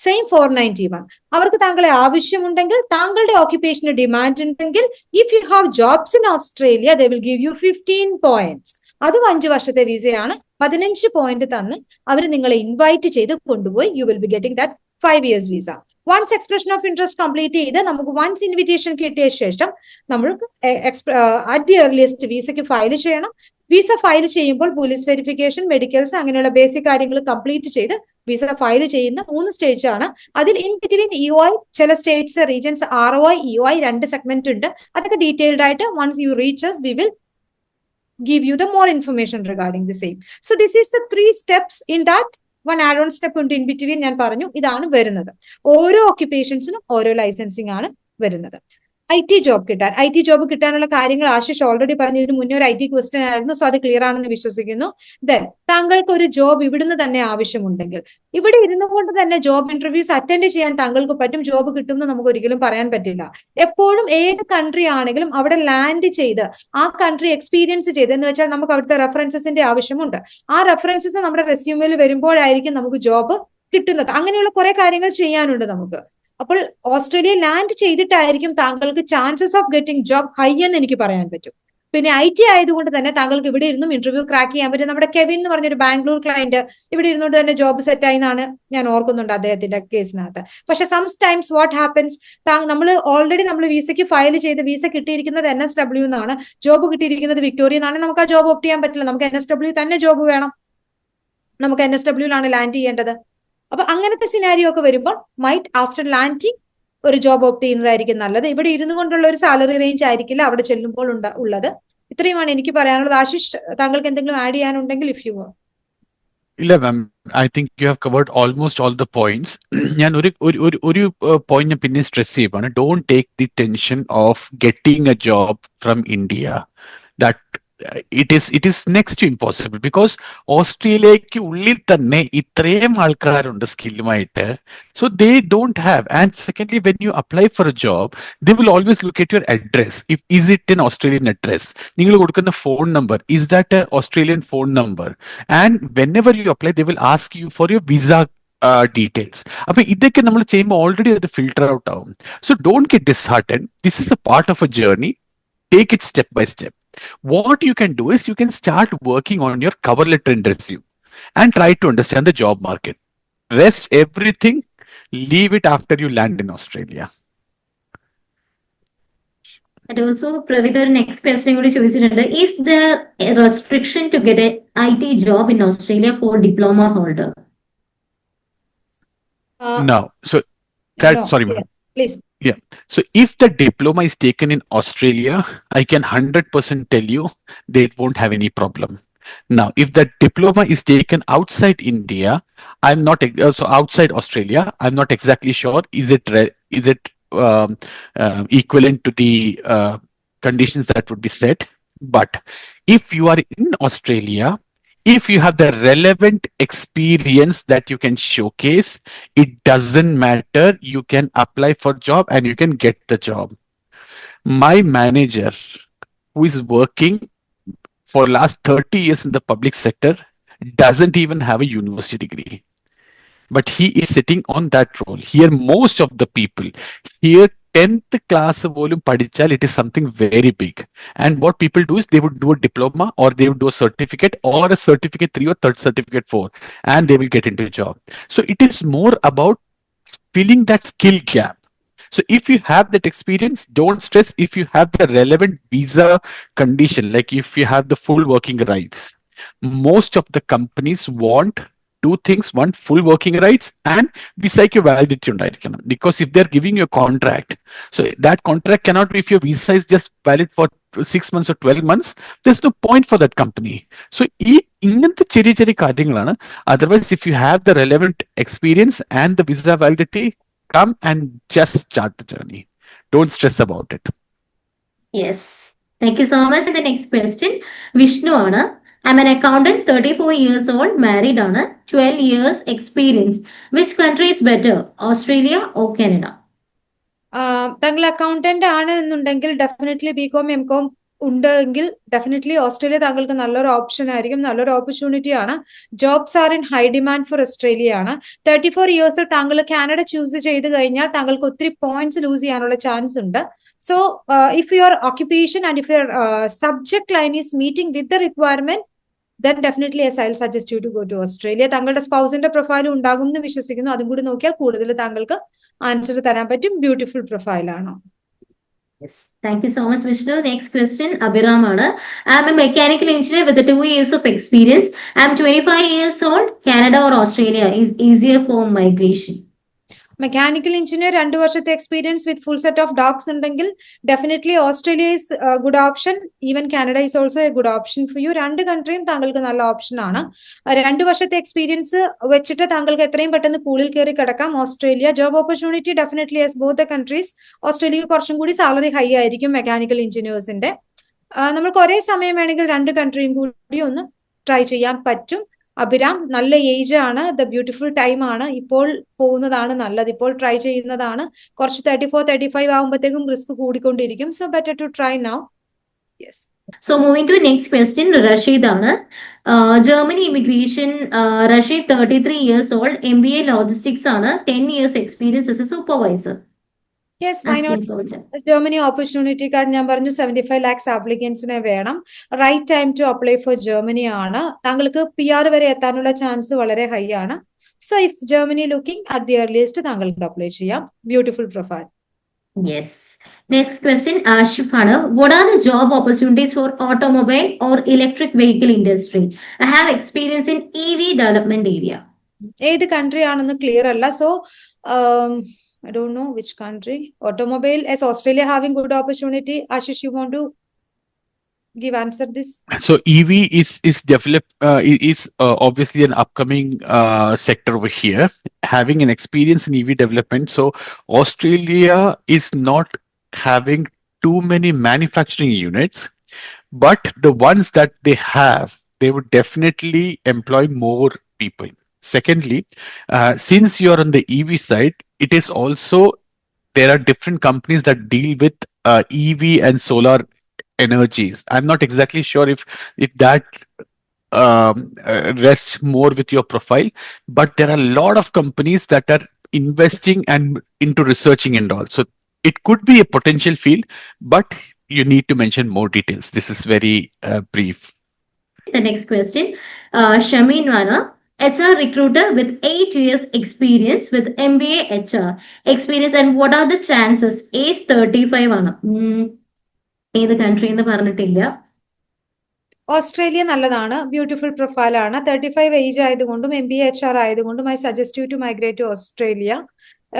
സെയിം 491 അവർക്ക് താങ്കളെ ആവശ്യമുണ്ടെങ്കിൽ, താങ്കളുടെ ഓക്യുപ്പേഷന് ഡിമാൻഡ് ഉണ്ടെങ്കിൽ, if you have jobs in Australia they will give you 15 points. അതും 5 വർഷത്തെ വിസയാണ്. 15 പോയിന്റ് തന്ന് അവർ നിങ്ങളെ ഇൻവൈറ്റ് ചെയ്ത് കൊണ്ടുപോയി you will be getting that 5 years visa. Once expression of interest complete ചെയ്ത് നമുക്ക് വൺസ് ഇൻവിറ്റേഷൻ കിട്ടിയ ശേഷം നമ്മൾ അറ്റ് ദി ഏർലിയസ്റ്റ് വിസയ്ക്ക് ഫയൽ ചെയ്യണം. വിസ ഫയൽ ചെയ്യുമ്പോൾ പോലീസ് വെരിഫിക്കേഷൻ, മെഡിക്കൽസ്, അങ്ങനെയുള്ള ബേസിക് കാര്യങ്ങൾ കംപ്ലീറ്റ് ചെയ്ത് വിസ ഫയൽ ചെയ്യുന്ന 3 സ്റ്റേജ് ആണ്. അതിൽ ഇൻ ബിറ്റ്വീൻ EOI, ചില states regions ROI, EOI 2 segment ഉണ്ട്. അതൊക്കെ ഡീറ്റെയിൽഡ് ആയിട്ട് once you reaches we will give you the more information regarding the same. So this is the 3 steps in that. One add-on step ഉണ്ട് in between ഞാൻ പറഞ്ഞു. ഇതാണ് വരുന്നത്. ഓരോ ഓക്യുപ്പേഷൻസിനും ഓരോ ലൈസൻസിങ് ആണ് വരുന്നത്. IT ജോബ് കിട്ടാൻ, IT ജോബ് കിട്ടാനുള്ള കാര്യങ്ങൾ ആശിഷ് ഓൾറെഡി പറഞ്ഞു. ഇതിന് മുന്നേ ഒരു IT ക്വസ്റ്റ്യൻ ആയിരുന്നു, സോ അത് ക്ലിയർ ആണെന്ന് വിശ്വസിക്കുന്നു. ദെൻ താങ്കൾക്ക് ഒരു ജോബ് ഇവിടുന്ന് തന്നെ ആവശ്യമുണ്ടെങ്കിൽ, ഇവിടെ ഇരുന്നു കൊണ്ട് തന്നെ ജോബ് ഇന്റർവ്യൂസ് അറ്റൻഡ് ചെയ്യാൻ താങ്കൾക്ക് പറ്റും. ജോബ് കിട്ടുമെന്ന് നമുക്ക് ഒരിക്കലും പറയാൻ പറ്റില്ല. എപ്പോഴും ഏത് കൺട്രി ആണെങ്കിലും അവിടെ ലാൻഡ് ചെയ്ത് ആ കൺട്രി എക്സ്പീരിയൻസ് ചെയ്ത്, എന്ന് വെച്ചാൽ നമുക്ക് അവിടുത്തെ റെഫറൻസസിന്റെ ആവശ്യമുണ്ട്. ആ റെഫറൻസസ് നമ്മുടെ റെസ്യൂമിൽ വരുമ്പോഴായിരിക്കും നമുക്ക് ജോബ് കിട്ടുന്നത്. അങ്ങനെയുള്ള കുറെ കാര്യങ്ങൾ ചെയ്യാനുണ്ട് നമുക്ക്. അപ്പോൾ ഓസ്ട്രേലിയ ലാൻഡ് ചെയ്തിട്ടായിരിക്കും താങ്കൾക്ക് chances of getting job high എന്ന് എനിക്ക് പറയാൻ പറ്റും. പിന്നെ IT ആയതുകൊണ്ട് തന്നെ താങ്കൾക്ക് ഇവിടെ ഇരുന്നും ഇന്റർവ്യൂ ക്രാക്ക് ചെയ്യാൻ പറ്റും. നമ്മുടെ കെവിൻ എന്ന് പറഞ്ഞൊരു ബാംഗ്ലൂർ ക്ലയന്റ് ഇവിടെ ഇരുന്നുകൊണ്ട് തന്നെ ജോബ് സെറ്റ് ആയി എന്നാണ് ഞാൻ ഓർക്കുന്നുണ്ട് അദ്ദേഹത്തിന്റെ കേസിനകത്ത്. പക്ഷെ സംടൈംസ് വാട്ട് ഹാപ്പൻസ്, നമ്മൾ ഓൾറെഡി നമ്മൾ വിസയ്ക്ക് ഫയൽ ചെയ്ത് വിസ കിട്ടിയിരിക്കുന്നത് NSW എന്നാണ്, ജോബ് കിട്ടിയിരിക്കുന്നത് വിക്ടോറിയ എന്നാണ്. നമുക്ക് ആ ജോബ് ഓപ്റ്റ് ചെയ്യാൻ പറ്റില്ല. നമുക്ക് NSW തന്നെ ജോബ് വേണം. നമുക്ക് NSW-ലാണ് ലാൻഡ് ചെയ്യേണ്ടത്. അപ്പൊ അങ്ങനത്തെ സിനാരിയോ ഒക്കെ വരുമ്പോൾ മൈറ്റ് ആഫ്റ്റർ ലാൻഡിങ് ഒരു ജോബ് ഓപ്റ്റ് ചെയ്യുന്നതായിരിക്കും നല്ലത്. ഇവിടെ ഇരുന്നു കൊണ്ടുള്ള ഒരു സാലറി റേഞ്ച് ആയിരിക്കില്ല അവിടെ ചെല്ലുമ്പോൾ ഉള്ളത്. ഇത്രയുമാണ് എനിക്ക് പറയാനുള്ളത്. ആശിഷ്, താങ്കൾക്ക് എന്തെങ്കിലും ആഡ് ചെയ്യാനുണ്ടെങ്കിൽ ഇഫ് യു വോണ്ട്. ഇല്ല ma'am, I think you have covered almost all the points. ഞാൻ ഒരു പോയിന്റ് ഞാൻ പിന്നെ സ്ട്രെസ് ചെയ്യുവാണ്. Don't take the tension of getting a job from India. That it is next to impossible, because ഓസ്ട്രേലിയക്ക് ഉള്ളിൽ തന്നെ ഇത്രയും ആൾക്കാരുണ്ട് സ്കില്ലുമായിട്ട്. So they don't have. And secondly, when you apply for a job, they will always look at your address. Is it an Australian address? നിങ്ങൾ കൊടുക്കുന്ന phone number, is that an Australian phone number? And whenever you apply, they will ask you for your visa details. അപ്പൊ ഇതൊക്കെ നമ്മൾ ചെയ്യുമ്പോൾ already അത് filter out ആവും. So don't get disheartened. This is a part of a journey. Take it step by step. What you can do is you can start working on your cover letter and resume and try to understand the job market. Rest everything, leave it after you land in Australia. And also, Pravith, our next question is there a restriction to get an IT job in Australia for diploma holder? No. So that, no. sorry, ma'am. Please. Yeah. So if the diploma is taken in Australia, I can 100% tell you they won't have any problem. Now, if the diploma is taken outside India, I'm not so outside Australia, I'm not exactly sure. Is it equivalent to the conditions that would be set? But if you are in Australia, if you have the relevant experience that you can showcase, it doesn't matter. You can apply for job and you can get the job. My manager, who is working for last 30 years in the public sector, doesn't even have a university degree. But he is sitting on that role. Here, most of the people here, 10th class volume padichal, it is something very big. And what people do is they would do a diploma, or they would do a certificate, or a certificate 3 or third certificate 4, and they will get into a job. So it is more about filling that skill gap. So if you have that experience, don't stress if you have the relevant visa condition, like if you have the full working rights. Most of the companies want 2 things: one, full working rights, and visa validity undirikkanam. Because if they're giving you a contract, so that contract cannot be if your visa is just valid for 6 months or 12 months, there's no point for that company. So ഇങ്ങനത്തെ ചെറിയ ചെറിയ കാര്യങ്ങളാണ്. Otherwise if you have the relevant experience and the visa validity, come and just start the journey. Don't stress about it. Yes. Thank you so much. The next question, Vishnu ആണ്. I'm an accountant, 34 years old, married ആണ്, 12 years experience. Which country is better, Australia or Canada? താങ്കൾ accountant ആണ് എന്നുണ്ടെങ്കിൽ definitely BCom M Com ഉണ്ടെങ്കിൽ definitely Australia താങ്കൾക്ക് നല്ലൊരു option ആയിരിക്കും, നല്ലൊരു ഓപ്പർച്യൂണിറ്റി ആണ്. Jobs R in high demand for Australia ആണ്. 34 ഇയേഴ്സിൽ താങ്കൾ കാനഡ ചൂസ് ചെയ്ത് കഴിഞ്ഞാൽ താങ്കൾക്ക് ഒത്തിരി പോയിന്റ്സ് ലൂസ് ചെയ്യാനുള്ള ചാൻസ് ഉണ്ട്. So if your occupation and if your subject line is meeting with the requirement, then definitely yes, I'll suggest you to go to Australia. താങ്കളുടെ സ്പൗസിന്റെ profile ഉണ്ടാകും എന്ന് വിശ്വസിക്കുന്നു. അതും കൂടി നോക്കിയാൽ കൂടുതൽ താങ്കൾക്ക് ആൻസർ തരാൻ പറ്റും. ബ്യൂട്ടിഫുൾ പ്രൊഫൈൽ ആണോ? Yes. Thank you so much, Vishnu. Next question, Abhiram ആണ്. I'm a mechanical engineer with 2 years of experience. I'm 25 years old. Canada or Australia is easier for migration? Mechanical engineer 2 വർഷത്തെ experience with full set of docs ഉണ്ടെങ്കിൽ definitely Australia is good option. Even Canada is also a good option for you. 2 കൺട്രിയും താങ്കൾക്ക് നല്ല option ആണ്. 2 വർഷത്തെ experience വെച്ചിട്ട് താങ്കൾക്ക് എത്രയും പെട്ടെന്ന് പൂളിൽ കയറി കിടക്കാം. Australia job opportunity definitely yes, both the countries. ഓസ്ട്രേലിയക്ക് കുറച്ചും കൂടി സാലറി ഹൈ ആയിരിക്കും മെക്കാനിക്കൽ എഞ്ചിനീയേഴ്സിന്റെ. നമുക്ക് ഒരേ സമയം വേണമെങ്കിൽ 2 കൺട്രിയും കൂടി ഒന്ന് ട്രൈ ചെയ്യാൻ പറ്റും. അഭിരാം, നല്ല ഏജ് ആണ്, ദ ബ്യൂട്ടിഫുൾ ടൈം ആണ്, ഇപ്പോൾ പോകുന്നതാണ് നല്ലത്, ഇപ്പോൾ ട്രൈ ചെയ്യുന്നതാണ്. കുറച്ച് 34-35 ആകുമ്പോഴത്തേക്കും റിസ്ക് കൂടിക്കൊണ്ടിരിക്കും. So better to try now. Yes. So moving to next question, Rashid ആണ്. Germany immigration, Rashid 33 years old, MBA logistics ആണ്, 10 years experience as a supervisor. Yes, why not? Germany opportunity card ഞാൻ പറഞ്ഞു 75 lakhs ആപ്ലിക്കൻസിനെ വേണം. Right time to apply for Germany ആണ്. താങ്കൾക്ക് PR വരെ എത്താനുള്ള ചാൻസ് വളരെ ഹൈ ആണ്. So if Germany looking at the earliest താങ്കൾക്ക് അപ്ലൈ ചെയ്യാം. Beautiful profile. Yes. Next question, Ashif ആണ്. What are the job opportunities for automobile or electric vehicle industry? I have experience in EV development area. ഏത് country ആണെന്ന് clear അല്ല. So I don't know which country. Automobile, as Australia having good opportunity. Ashish, you want to give answer this? So EV is develop is obviously an upcoming sector over here, having an experience in EV development. So Australia is not having too many manufacturing units, but the ones that they have, they would definitely employ more people. Secondly, since you're on the EV side, it is also, there are different companies that deal with EV and solar energies. I'm not exactly sure if that rests more with your profile, but there are a lot of companies that are investing and into researching and all. So it could be a potential field, but you need to mention more details. This is very brief. The next question, Shamin Wana, HR recruiter with 8 years experience with MBA HR experience, and what are the chances? Age 35 ആണ്. ഏത് country എന്ന് പറഞ്ഞിട്ടില്ല. Australia നല്ലതാണ്, beautiful profile ആണ്. 35 age ആയതുകൊണ്ടും MBA HR ആയതുകൊണ്ടും I suggest you to migrate to Australia.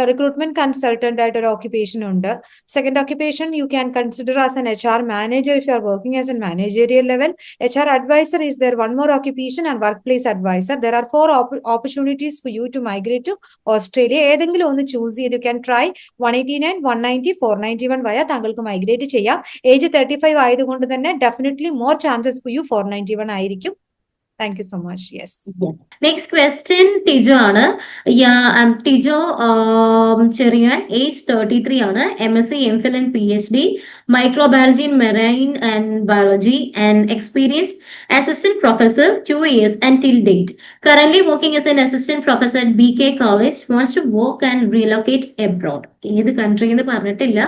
Recruitment consultant ആയിട്ട് ഒരു ഓക്യുപ്പേഷൻ ഉണ്ട്. Second occupation you can consider as an HR manager if you are working as an managerial level. HR advisor is there, one more occupation, and workplace advisor. There are 4 opportunities for you to migrate to Australia. ഏതെങ്കിലും ഒന്ന് choose ചെയ്ത് you can try 189, 190, 491 വയ താങ്കൾക്ക് migrate ചെയ്യാം. Age 35 ആയതുകൊണ്ട് തന്നെ definitely more chances for you 491 ആയിരിക്കും. Thank you so much. Yes. Next question, Tijo ആണ്. Tijo Cherian, age 33 ആണ്. MSc, MPhil and PhD, microbiology in marine and biology, and experience assistant professor 2 years until date. Currently working as an assistant professor at BK College. Wants to work and relocate abroad. ഏത് country എന്ന് പറഞ്ഞിട്ടില്ല.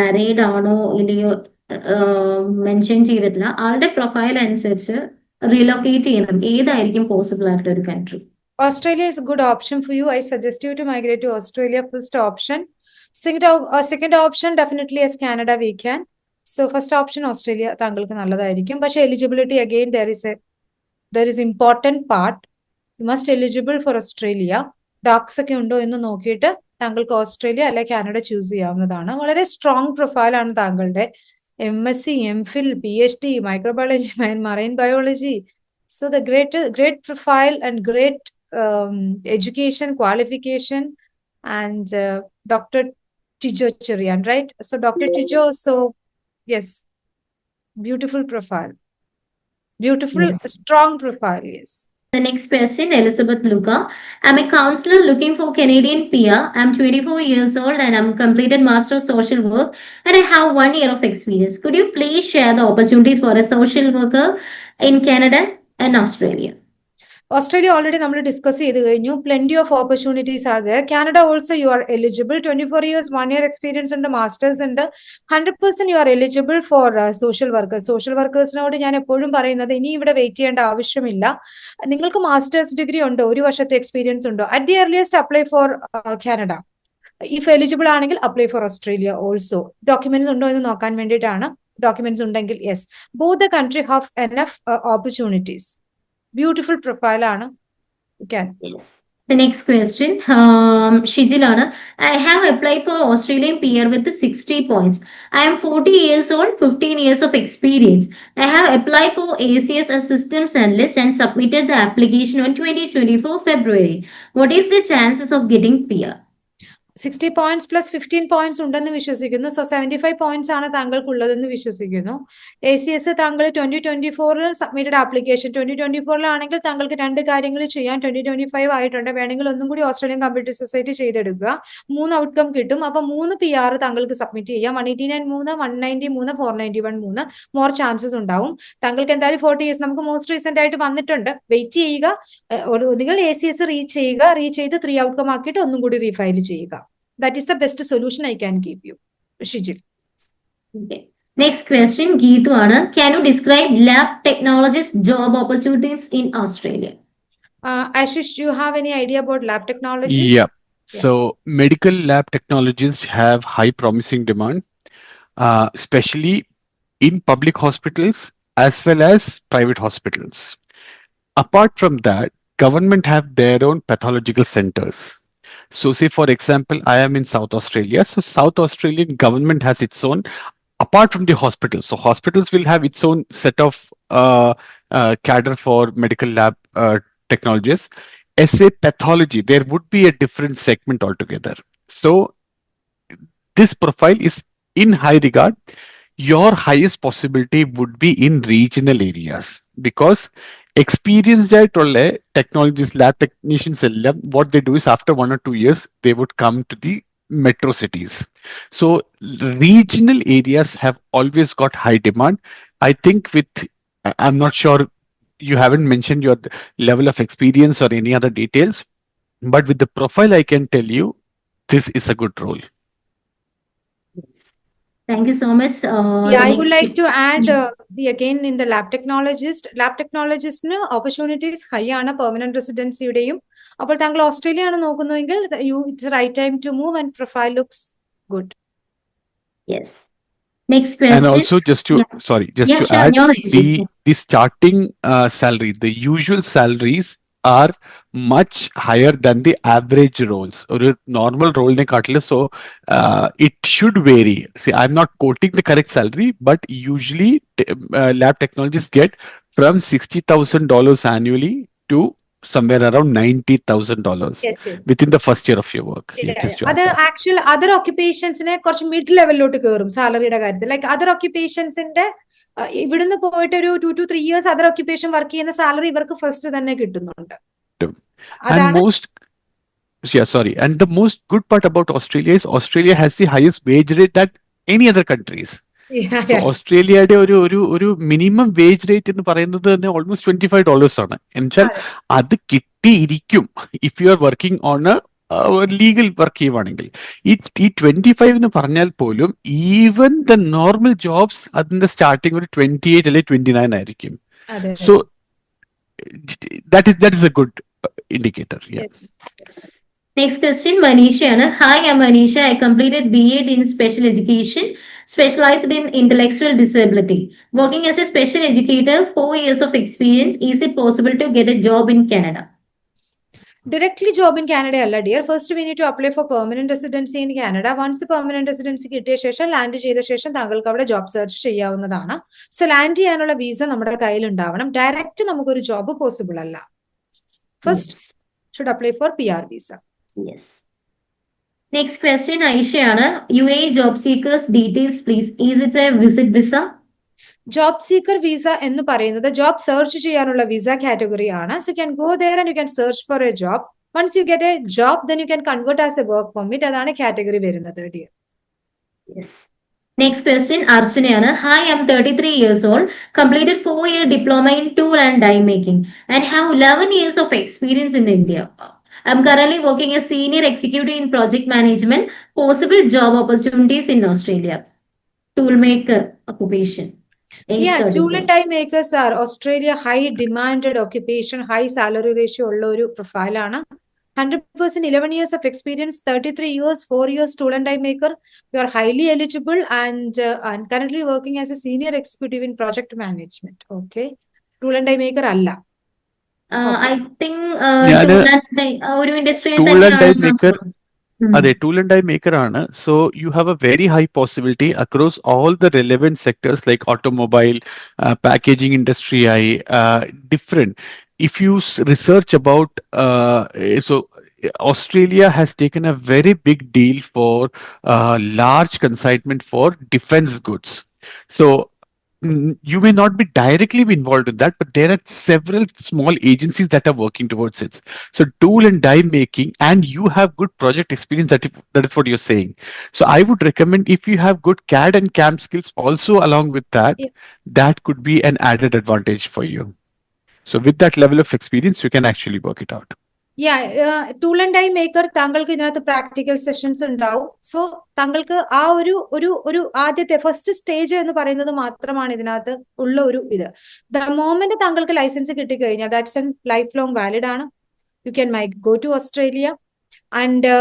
Married ആണോ ഇല്ലയോ mention ചെയ്തിട്ടില്ല. ആളുടെ profile അനുസരിച്ച് relocate ചെയ്യണം. ഏതായിരിക്കും പോസിബിൾ ആയിട്ടുള്ള ഒരു country? Australia is a good option for you. I suggest you to migrate to Australia. First option. Second option definitely as Canada we can. So first option Australia താങ്കൾക്ക് നല്ലതായിരിക്കും. പക്ഷെ eligibility again there is important part. You must eligible for Australia. Docs ഒക്കെ ഉണ്ടോ എന്ന് നോക്കിയിട്ട് താങ്കൾക്ക് Australia അല്ലെ Canada choose ചെയ്യാവുന്നതാണ്. വളരെ സ്ട്രോങ് പ്രൊഫൈലാണ് താങ്കളുടെ. MSc, MPhil, PhD, microbiology, marine biology. So the great profile and great education, qualification, and Dr. Tijo Cherian, right? So Dr. Tijo, so yes, beautiful profile. Beautiful, Yes. strong profile, yes. The next question, Elizabeth Luca. I'm a counselor looking for Canadian PR. I'm 24 years old and I'm completed Master of Social Work and I have 1 year of experience. Could you please share the opportunities for a social worker in Canada and Australia? Australia already നമ്മൾ discuss ചെയ്ത് കഴിഞ്ഞു. Plenty of opportunities are there. Canada also you are eligible. 24 years, 1 year experience ഉണ്ട്, masters ഉണ്ട്. 100% you are eligible for social workers. Social workersനോട് ഞാൻ എപ്പോഴും പറയുന്നത് ഇനി ഇവിടെ വെയിറ്റ് ചെയ്യേണ്ട ആവശ്യമില്ല. നിങ്ങൾക്ക് മാസ്റ്റേഴ്സ് ഡിഗ്രി ഉണ്ടോ, 1 വർഷത്തെ എക്സ്പീരിയൻസ് ഉണ്ടോ, at the earliest apply for Canada. If eligible ആണെങ്കിൽ apply for Australia also. Documents ഉണ്ടോ എന്ന് നോക്കാൻ വേണ്ടിയിട്ടാണ്. Documents ഉണ്ടെങ്കിൽ yes. Both the country have enough opportunities. Beautiful profile ആണ്. You can. Yes. The next question, Shijilana. I have applied for Australian PR with 60 points. I am 40 years old, 15 years of experience. I have applied for ACS as systems analyst and submitted the application on 2024 February. What is the chances of getting PR? 60 points plus 15 points ഉണ്ടെന്ന് വിശ്വസിക്കുന്നു. So 75 points ആണ് താങ്കൾക്കുള്ളതെന്ന് വിശ്വസിക്കുന്നു. ACS താങ്കൾ 2024 submitted application, 2024 താങ്കൾക്ക് 2 കാര്യങ്ങൾ ചെയ്യാൻ 2025 ആയിട്ടുണ്ട്. വേണമെങ്കിൽ ഒന്നും കൂടി ഓസ്ട്രേലിയൻ കമ്പ്യൂട്ടർ സൊസൈറ്റി ചെയ്തെടുക്കുക. 3 ഔട്ട്കം കിട്ടും. അപ്പൊ 3 PR താങ്കൾക്ക് സബ്മിറ്റ് ചെയ്യാം. 189 3, 190 3, 491 3 മോർ ചാൻസസ് ഉണ്ടാവും. താങ്കൾക്ക് എന്തായാലും 40 years നമുക്ക് മോസ്റ്റ് റീസെന്റ് ആയിട്ട് വന്നിട്ടുണ്ട്. വെയിറ്റ് ചെയ്യുക. ഒന്നുകിൽ ACS റീച്ച് ചെയ്യുക, റീച്ച് ചെയ്ത് 3 ഔട്ട്കം ആക്കിയിട്ട് ഒന്നും കൂടി റീഫയൽ ചെയ്യുക. That is the best solution I can give you, Shijil. Okay. Next question, Geetu Anna. Can you describe lab technologist job opportunities in Australia? Ashish, do you have any idea about lab technologies? Yeah. So medical lab technologists have high promising demand, especially in public hospitals as well as private hospitals. Apart from that, government have their own pathological centers. So say for example, I am in South Australia. So South Australian government has its own, apart from the hospitals. So hospitals will have its own set of cadre for medical lab technologies. As a pathology, there would be a different segment altogether. So this profile is in high regard. Your highest possibility would be in regional areas because experienced technologists, lab technicians, what they do is after 1 or 2 years, they would come to the metro cities. So regional areas have always got high demand. I think I'm not sure, you haven't mentioned your level of experience or any other details, but with the profile, I can tell you, this is a good role. Thank you so much. Yeah, I would like to add again in the lab technologist opportunities high ആണ്, permanent residency യുടെയും. അപ്പോൾ താങ്കൾ Australia ആണ് നോക്കുന്നതെങ്കിൽ it's the right time to move and profile looks good. Yes. Next question. And also add, the starting salary, the usual salaries are much higher than the average roles or a normal role. So it should vary. See, I'm not quoting the correct salary, but usually lab technologists get from $60,000 annually to somewhere around $90,000 within the first year of your work. Other occupations കുറച്ച് mid ലെവലിലോട്ട് കയറും സാലറിയുടെ കാര്യത്തിൽ. Like other ഒക്യുപ്പേഷൻസിന്റെ ഇവിടുന്ന് പോയിട്ട് ഒരു 2 to 3 years other occupation work ചെയ്യുന്ന salary ഇവർക്ക് first തന്നെ കിട്ടുന്നുണ്ട്. And the most good part about Australia is Australia has the highest wage rate than any other countries. So ഓസ്ട്രേലിയയുടെ ഒരു മിനിമം വേജ് റേറ്റ് എന്ന് പറയുന്നത് തന്നെ ഓൾമോസ്റ്റ് $25 ആണ്. എന്നുവെച്ചാൽ അത് കിട്ടിയിരിക്കും if you are working on legal work ചെയ്യുവാണെങ്കിൽ. ഈ 25 എന്ന് പറഞ്ഞാൽ പോലും ഈവൻ ദ നോർമൽ ജോബ്സ് അതിന്റെ സ്റ്റാർട്ടിങ് ഒരു 28 അല്ലെങ്കിൽ 29 ആയിരിക്കും. So that is a good indicator. Yeah. Next question, Manisha. Hi, I'm Manisha. I completed BEd in special education, specialized in intellectual disability. Working as a special educator, 4 years of experience. Is it possible to get a job in Canada? Directly job in Canada അല്ല dear. First we need to apply for permanent residency in Canada. Once permanent residency കിട്ടിയ ശേഷം land ചെയ്ത ശേഷം താങ്കൾക്ക് അവിടെ job search ചെയ്യാവുന്നതാണ്. So land ചെയ്യാനുള്ള visa നമ്മുടെ കയ്യിൽ ഉണ്ടാവണം. ഡയറക്റ്റ് നമുക്കൊരു ജോബ് പോസിബിൾ അല്ല. First should apply for PR visa. Yes. Next question, Aisha. UAE job seekers details, please. Is it a visit visa? Job seeker visa എന്ന് പറയുന്നത് job search ചെയ്യാനുള്ള visa category ആണ്. So you can go there and you can search for a job. Once you get a job then you can convert as a work permit. അതാണ് category വരുന്നത് dear. Yes. Next question, Archana. Hi, I'm 33 years old, completed 4-year diploma in tool and die making, and have 11 years of experience in India. I'm currently working as senior executive in project management. Possible job opportunities in Australia. Tool maker occupation. Yeah, tool and die makers are Australia high demanded occupation, high salary ratio ഉള്ള ഒരു പ്രൊഫൈലാണ്. 100% 11 years of experience, 33 years, 4 years tool and die maker. You are highly eligible and currently working as a senior executive in project management. Okay. Tool and die maker അല്ല. I think ഒരു industry tool and die maker അതെ tool and die maker ആണ്. So you have a very high possibility across all the relevant sectors like automobile, packaging industry, different. If you research about so Australia has taken a very big deal for large consignment for defense goods. So you may not be directly involved in that, but there are several small agencies that are working towards it. So tool and die making, and you have good project experience, that is what you're saying. So I would recommend, if you have good CAD and CAM skills also along with that, that could be an added advantage for you. So with that level of experience, you can actually work it out. Tool and die maker താങ്കൾക്ക് ഇതിനകത്ത് practical sessions ഉണ്ടാവും. So താങ്കൾക്ക് ആ ഒരു ആദ്യത്തെ first stage എന്ന് പറയുന്നത് മാത്രമാണ് ഇതിനകത്ത് ഉള്ള ഒരു ഇത്. ദ മോമെന്റ് താങ്കൾക്ക് ലൈസൻസ് കിട്ടിക്കഴിഞ്ഞാൽ that's an lifelong valid ആണ്. You can go to Australia and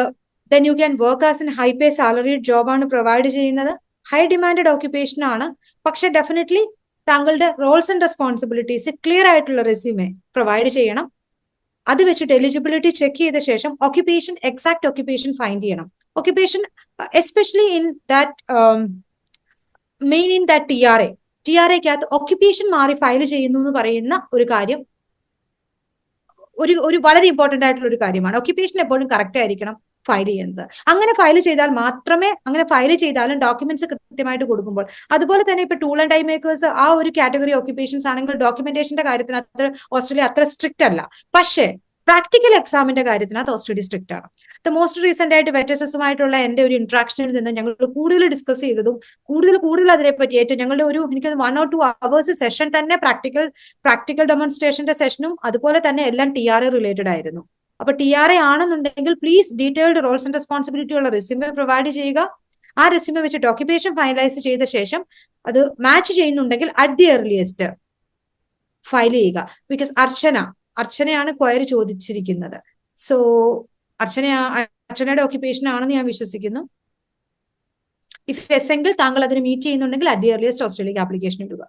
then you can work as an high pay salaried ജോബാണ് പ്രൊവൈഡ് ചെയ്യുന്നത്. ഹൈ ഡിമാൻഡഡ് ഓക്യുപ്പേഷൻ ആണ്. പക്ഷെ ഡെഫിനറ്റ്ലി താങ്കളുടെ റോൾസ് ആൻഡ് റെസ്പോൺസിബിലിറ്റീസ് ക്ലിയർ ആയിട്ടുള്ള resume provide ചെയ്യണം. അത് വെച്ചിട്ട് എലിജിബിലിറ്റി ചെക്ക് ചെയ്ത ശേഷം ഓക്യുപ്പേഷൻ എക്സാക്ട് ഓക്യുപ്പേഷൻ ഫൈൻഡ് ചെയ്യണം. Occupation especially in that main in that TRAക്കകത്ത് ഓക്യുപ്പേഷൻ മാറി ഫയൽ ചെയ്യുന്നു എന്ന് പറയുന്ന ഒരു കാര്യം ഒരു വളരെ ഇമ്പോർട്ടന്റ് ആയിട്ടുള്ള ഒരു കാര്യമാണ്. ഓക്യുപ്പേഷൻ എപ്പോഴും കറക്റ്റ് ആയിരിക്കണം ഫയൽ ചെയ്യുന്നത്. അങ്ങനെ ഫയൽ ചെയ്താൽ മാത്രമേ, അങ്ങനെ ഫയൽ ചെയ്താലും ഡോക്യുമെന്റ്സ് കൃത്യമായിട്ട് കൊടുക്കുമ്പോൾ. അതുപോലെ തന്നെ ഇപ്പൊ ടൂൾ ആൻഡ് ഡൈ മേക്കേഴ്സ് ആ ഒരു കാറ്റഗറി ഓക്യുപ്പേഷൻസ് ആണെങ്കിൽ ഡോക്യുമെന്റേഷന്റെ കാര്യത്തിന് ഓസ്ട്രേലിയ അത്ര സ്ട്രിക്റ്റ് അല്ല. പക്ഷേ പ്രാക്ടിക്കൽ എക്സാമിന്റെ കാര്യത്തിനകത്ത് ഓസ്ട്രേലിയ സ്ട്രിക്റ്റ് ആണ്. മോസ്റ്റ് റീസെന്റ് ആയിട്ട് വെറ്റസസുമായിട്ടുള്ള എന്റെ ഒരു ഇന്ററാക്ഷനിൽ നിന്ന് ഞങ്ങൾ കൂടുതൽ ഡിസ്കസ് ചെയ്തതും കൂടുതൽ അതിനെപ്പറ്റി ഏറ്റവും ഞങ്ങളുടെ എനിക്ക് 1 or 2 hours സെഷൻ തന്നെ പ്രാക്ടിക്കൽ ഡെമോൺസ്ട്രേഷന്റെ സെഷനും അതുപോലെ തന്നെ എല്ലാം TRA റിലേറ്റഡ് ആയിരുന്നു. അപ്പൊ TRA ആണെന്നുണ്ടെങ്കിൽ please detailed roles and responsibility ഉള്ള റെസ്യൂമെ പ്രൊവൈഡ് ചെയ്യുക. ആ റെസ്യൂമെ വെച്ചിട്ട് ഓക്യുപ്പേഷൻ ഫൈനലൈസ് ചെയ്ത ശേഷം അത് മാച്ച് ചെയ്യുന്നുണ്ടെങ്കിൽ അറ്റ് ദി എർലിയസ്റ്റ് ഫയൽ ചെയ്യുക. ബിക്കോസ് അർച്ചനയാണ് ക്വയറി ചോദിച്ചിരിക്കുന്നത്. സോ അർച്ചനയുടെ ഓക്യുപ്പേഷൻ ആണെന്ന് ഞാൻ വിശ്വസിക്കുന്നു. ഇഫ് എസ് എങ്കിൽ താങ്കൾ അതിന് മീറ്റ് ചെയ്യുന്നുണ്ടെങ്കിൽ അറ്റ് ദി എർലിയസ്റ്റ് ഓസ്ട്രേലിയക്ക് ആപ്ലിക്കേഷൻ ഇടുക.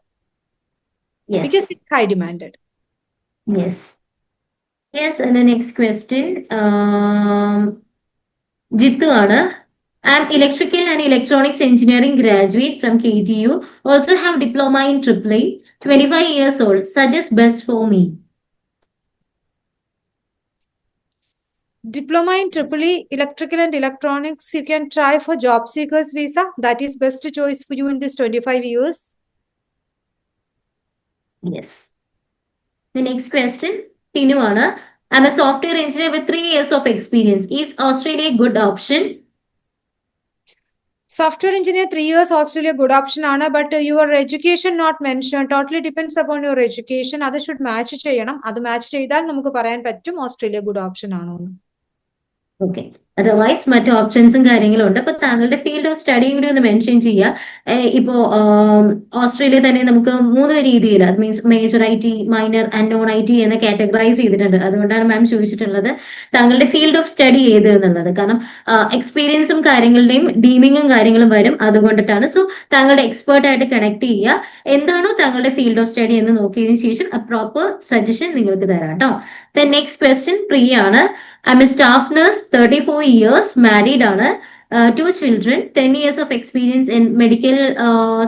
Because it high demanded. Yes, and the next question, Jittu Ana. I'm electrical and electronics engineering graduate from KTU. Also have diploma in AAA. 25 years old. Suggest best for me. Diploma in AAA, electrical and electronics. You can try for job seekers visa. That is best choice for you in this 25 years. Yes. The next question. Tinuana, I'm a software engineer with 3 years of experience. Is Australia a good option? Software engineer 3 years Australia good option ആണ്. But your education not mentioned. Totally depends upon your education. അത് should match ചെയ്യണം. അത് match ചെയ്താൽ നമുക്ക് പറയാൻ പറ്റും Australia good option ആണോ എന്ന്. Okay. അതർവൈസ് മറ്റു ഓപ്ഷൻസും കാര്യങ്ങളും ഉണ്ട്. അപ്പൊ താങ്കളുടെ ഫീൽഡ് ഓഫ് സ്റ്റഡിയും കൂടി ഒന്ന് മെൻഷൻ ചെയ്യുക. ഇപ്പോ ഓസ്ട്രേലിയ തന്നെ നമുക്ക് 3 രീതിയിൽ, അത് means major I T, minor and non I T എന്ന് കാറ്റഗറൈസ് ചെയ്തിട്ടുണ്ട്. അതുകൊണ്ടാണ് മാം ചോദിച്ചിട്ടുള്ളത് താങ്കളുടെ ഫീൽഡ് ഓഫ് സ്റ്റഡി ഏത് എന്നുള്ളത്. കാരണം എക്സ്പീരിയൻസും കാര്യങ്ങളുടെയും ഡീമിങ്ങും കാര്യങ്ങളും വരും, അതുകൊണ്ടിട്ടാണ്. സോ താങ്കളുടെ എക്സ്പേർട്ട് ആയിട്ട് കണക്ട് ചെയ്യുക. എന്താണോ താങ്കളുടെ ഫീൽഡ് ഓഫ് സ്റ്റഡി എന്ന് നോക്കിയതിനു ശേഷം പ്രോപ്പർ സജഷൻ നിങ്ങൾക്ക് തരാം കേട്ടോ. ദെൻ നെക്സ്റ്റ് ക്വസ്റ്റ്യൻ പ്രിയ ആണ്. I'm a staff nurse, 34 years, married ആണ്, 2 children, 10 years of experience in medical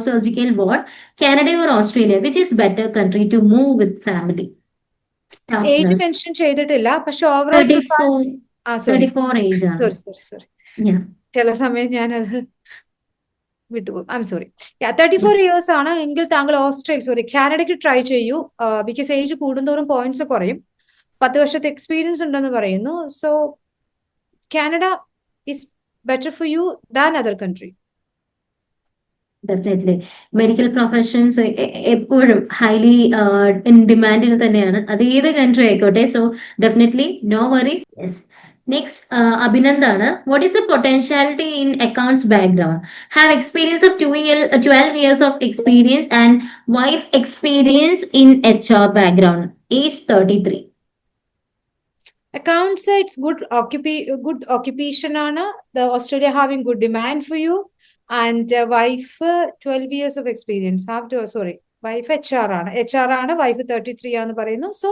surgical ward, Canada or Australia, which is better country to move with family? Staff age nurse, mention ചെയ്തിട്ടില്ല, പക്ഷെ overall 34 age ആണ്. Sorry Yeah. ചില സമയം ഞാനത് വിട്ടുപോകും. I am sorry. 34 years ആണ് എങ്കിൽ താങ്കൾ കാനഡയ്ക്ക് ട്രൈ ചെയ്യൂ. ബിക്കോസ് ഏജ് കൂടുന്തോറും പോയിന്റ്സ് കുറയും. 10 വർഷത്തെ എക്സ്പീരിയൻസ് ഉണ്ടെന്ന് പറയുന്നു. So Canada is better for you than other country. Definitely medical professions എപ്പോഴും ഹൈലി ഇൻ ഡിമാൻഡിൽ തന്നെയാണ്, അത് ഏത് കൺട്രി ആയിക്കോട്ടെ. So definitely no worries. Yes. Next Abhinand ആണ്. What is the potentiality in accounts background? Have experience of 12 years of experience and wife experience in HR background. Age 33. Accounts, it's good occupation ആണ്. The Australia having good demand for you. And wife 12 years of experience. Wife HR ആണ്. Wife 33 ആണെന്ന് പറയുന്നു. So